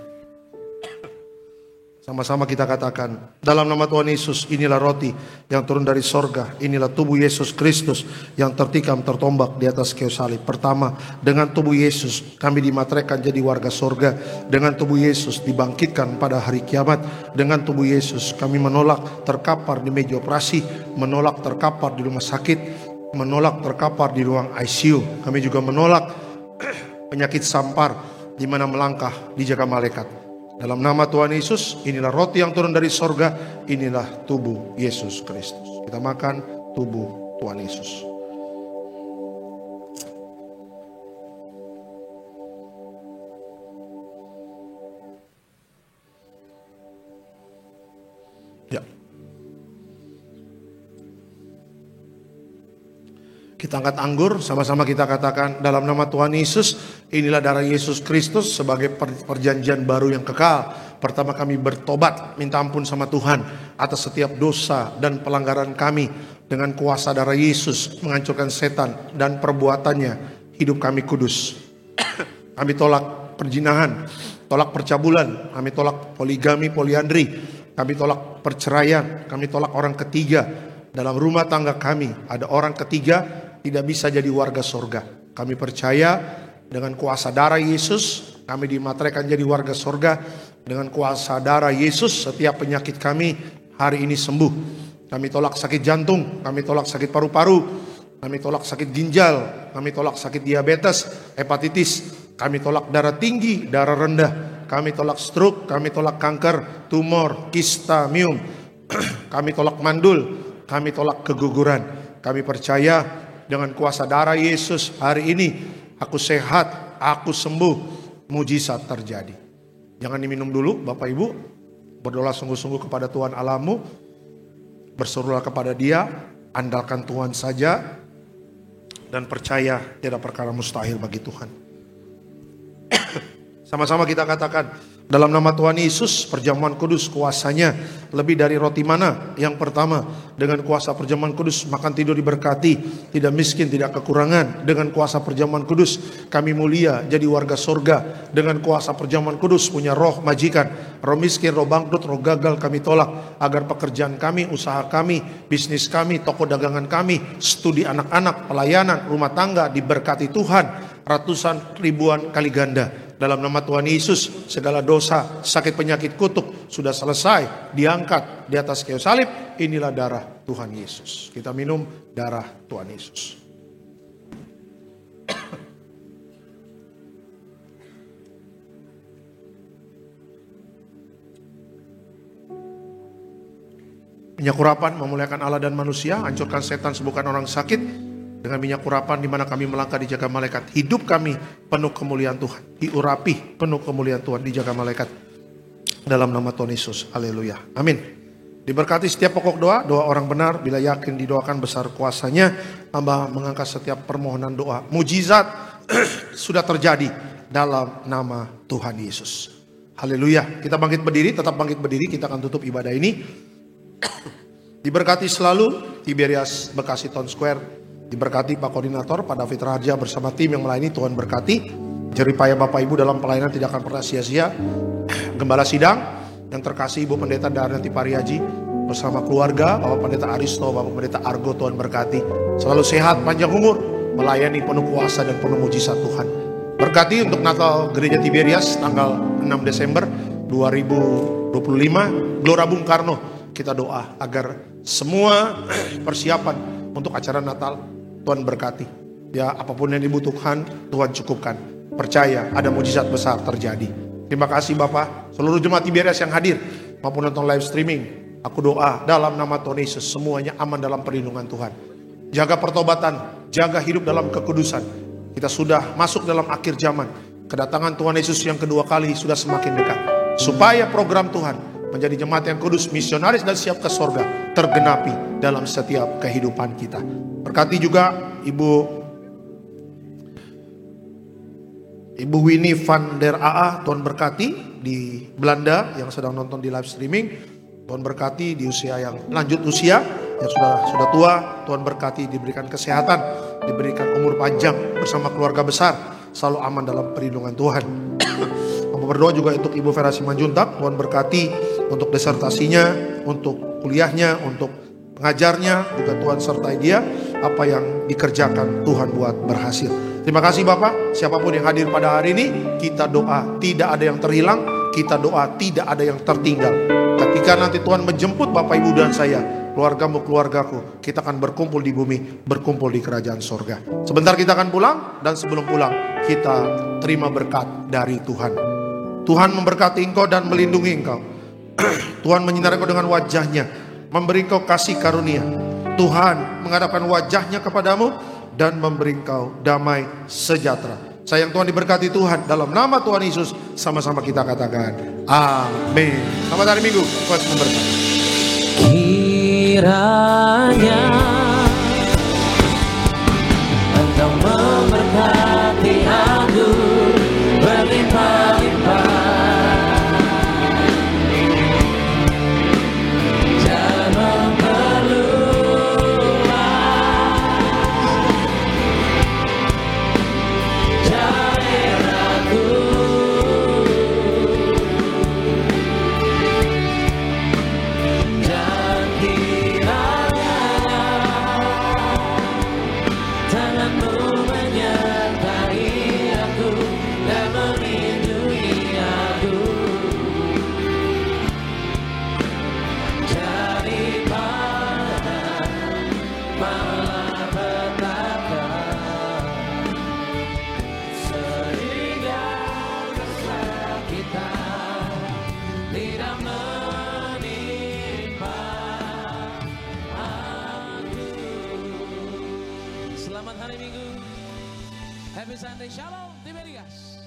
Sama-sama kita katakan, dalam nama Tuhan Yesus, inilah roti yang turun dari sorga. Inilah tubuh Yesus Kristus yang tertikam, tertombak di atas kayu salib. Pertama, dengan tubuh Yesus kami dimateraikan jadi warga sorga. Dengan tubuh Yesus dibangkitkan pada hari kiamat. Dengan tubuh Yesus kami menolak terkapar di meja operasi, menolak terkapar di rumah sakit, menolak terkapar di ruang ICU. Kami juga menolak penyakit sampar di mana melangkah dijaga malaikat. Dalam nama Tuhan Yesus, inilah roti yang turun dari sorga, inilah tubuh Yesus Kristus. Kita makan tubuh Tuhan Yesus. Ya. Kita angkat anggur, sama-sama kita katakan, dalam nama Tuhan Yesus, inilah darah Yesus Kristus sebagai perjanjian baru yang kekal. Pertama kami bertobat, minta ampun sama Tuhan atas setiap dosa dan pelanggaran kami. Dengan kuasa darah Yesus menghancurkan setan dan perbuatannya, hidup kami kudus. Kami tolak perzinahan, tolak percabulan, kami tolak poligami, poliandri, kami tolak perceraian, kami tolak orang ketiga. Dalam rumah tangga kami ada orang ketiga, tidak bisa jadi warga sorga. Kami percaya dengan kuasa darah Yesus, kami dimateraikan jadi warga sorga. Dengan kuasa darah Yesus, setiap penyakit kami hari ini sembuh. Kami tolak sakit jantung, kami tolak sakit paru-paru, kami tolak sakit ginjal, kami tolak sakit diabetes, hepatitis, kami tolak darah tinggi, darah rendah, kami tolak stroke, kami tolak kanker, tumor, kista, miom, kami tolak mandul, kami tolak keguguran. Kami percaya dengan kuasa darah Yesus hari ini aku sehat, aku sembuh, mujizat terjadi. Jangan diminum dulu Bapak Ibu. Berdoa sungguh-sungguh kepada Tuhan Allahmu. Berserulah kepada Dia, andalkan Tuhan saja dan percaya tidak perkara mustahil bagi Tuhan. Sama-sama kita katakan, dalam nama Tuhan Yesus, perjamuan kudus kuasanya lebih dari roti mana. Yang pertama, dengan kuasa perjamuan kudus makan tidur diberkati, tidak miskin, tidak kekurangan. Dengan kuasa perjamuan kudus kami mulia jadi warga sorga. Dengan kuasa perjamuan kudus punya roh majikan, roh miskin, roh bangkrut, roh gagal kami tolak. Agar pekerjaan kami, usaha kami, bisnis kami, toko dagangan kami, studi anak-anak, pelayanan, rumah tangga diberkati Tuhan ratusan ribuan kali ganda. Dalam nama Tuhan Yesus, segala dosa, sakit, penyakit, kutuk sudah selesai, diangkat di atas kayu salib. Inilah darah Tuhan Yesus. Kita minum darah Tuhan Yesus. Minyak urapan memuliakan Allah dan manusia, hancurkan setan, sembuhkan orang sakit. Dengan minyak urapan di mana kami melangkah dijaga malaikat, hidup kami penuh kemuliaan Tuhan, diurapi penuh kemuliaan Tuhan, dijaga malaikat. Dalam nama Tuhan Yesus, haleluya, amin. Diberkati setiap pokok doa, doa orang benar bila yakin didoakan besar kuasanya, tambah mengangkat setiap permohonan doa. Mujizat sudah terjadi dalam nama Tuhan Yesus. Haleluya. Kita bangkit berdiri, tetap bangkit berdiri, kita akan tutup ibadah ini. Diberkati selalu Tiberias Bekasi Town Square. Diberkati Pak Koordinator, Pak David Raja bersama tim yang melayani, Tuhan berkati. Jeripaya Bapak Ibu dalam pelayanan tidak akan pernah sia-sia. Gembala sidang yang terkasih Ibu Pendeta Darnati Pariaji bersama keluarga, Bapak Pendeta Aristo, Bapak Pendeta Argo, Tuhan berkati. Selalu sehat, panjang umur, melayani penuh kuasa dan penuh mujizat Tuhan. Berkati untuk Natal Gereja Tiberias tanggal 6 Desember 2025, Gelora Bung Karno. Kita doa agar semua persiapan untuk acara Natal Tuhan berkati. Ya, apapun yang dibutuhkan Tuhan cukupkan. Percaya ada mujizat besar terjadi. Terima kasih Bapak, seluruh jemaat Tiberias yang hadir maupun nonton live streaming. Aku doa dalam nama Tuhan Yesus semuanya aman dalam perlindungan Tuhan. Jaga pertobatan, jaga hidup dalam kekudusan. Kita sudah masuk dalam akhir zaman. Kedatangan Tuhan Yesus yang kedua kali sudah semakin dekat. Supaya program Tuhan menjadi jemaat yang kudus, misionaris dan siap ke sorga tergenapi dalam setiap kehidupan kita. Berkati juga Ibu Winnie van der AA, Tuhan berkati di Belanda yang sedang nonton di live streaming. Tuhan berkati di usia yang lanjut usia, yang sudah tua. Tuhan berkati diberikan kesehatan, diberikan umur panjang bersama keluarga besar. selalu aman dalam perlindungan Tuhan. Aku berdoa juga untuk Ibu Vera Simanjuntak, Tuhan berkati untuk disertasinya, untuk kuliahnya, untuk pengajarnya, juga Tuhan sertai dia, apa yang dikerjakan Tuhan buat berhasil. Terima kasih Bapak, siapapun yang hadir pada hari ini, kita doa tidak ada yang terhilang, kita doa tidak ada yang tertinggal. Ketika nanti Tuhan menjemput Bapak Ibu dan saya, keluargamu, keluargaku, kita akan berkumpul di bumi, berkumpul di kerajaan sorga. Sebentar kita akan pulang, dan sebelum pulang, kita terima berkat dari Tuhan. Tuhan memberkati engkau dan melindungi engkau. Tuhan menyinari engkau dengan wajahnya, memberi engkau kasih karunia. Tuhan menghadapkan wajahnya kepadamu dan memberi engkau damai sejahtera. Sayang Tuhan diberkati Tuhan, dalam nama Tuhan Yesus sama-sama kita katakan amin. Selamat hari Minggu, Tuhan memberkati. Kiranya Engkau memberkati aku berlimpah-limpah. Selamat hari Minggu. Happy Sunday. Shalom. Tiberias.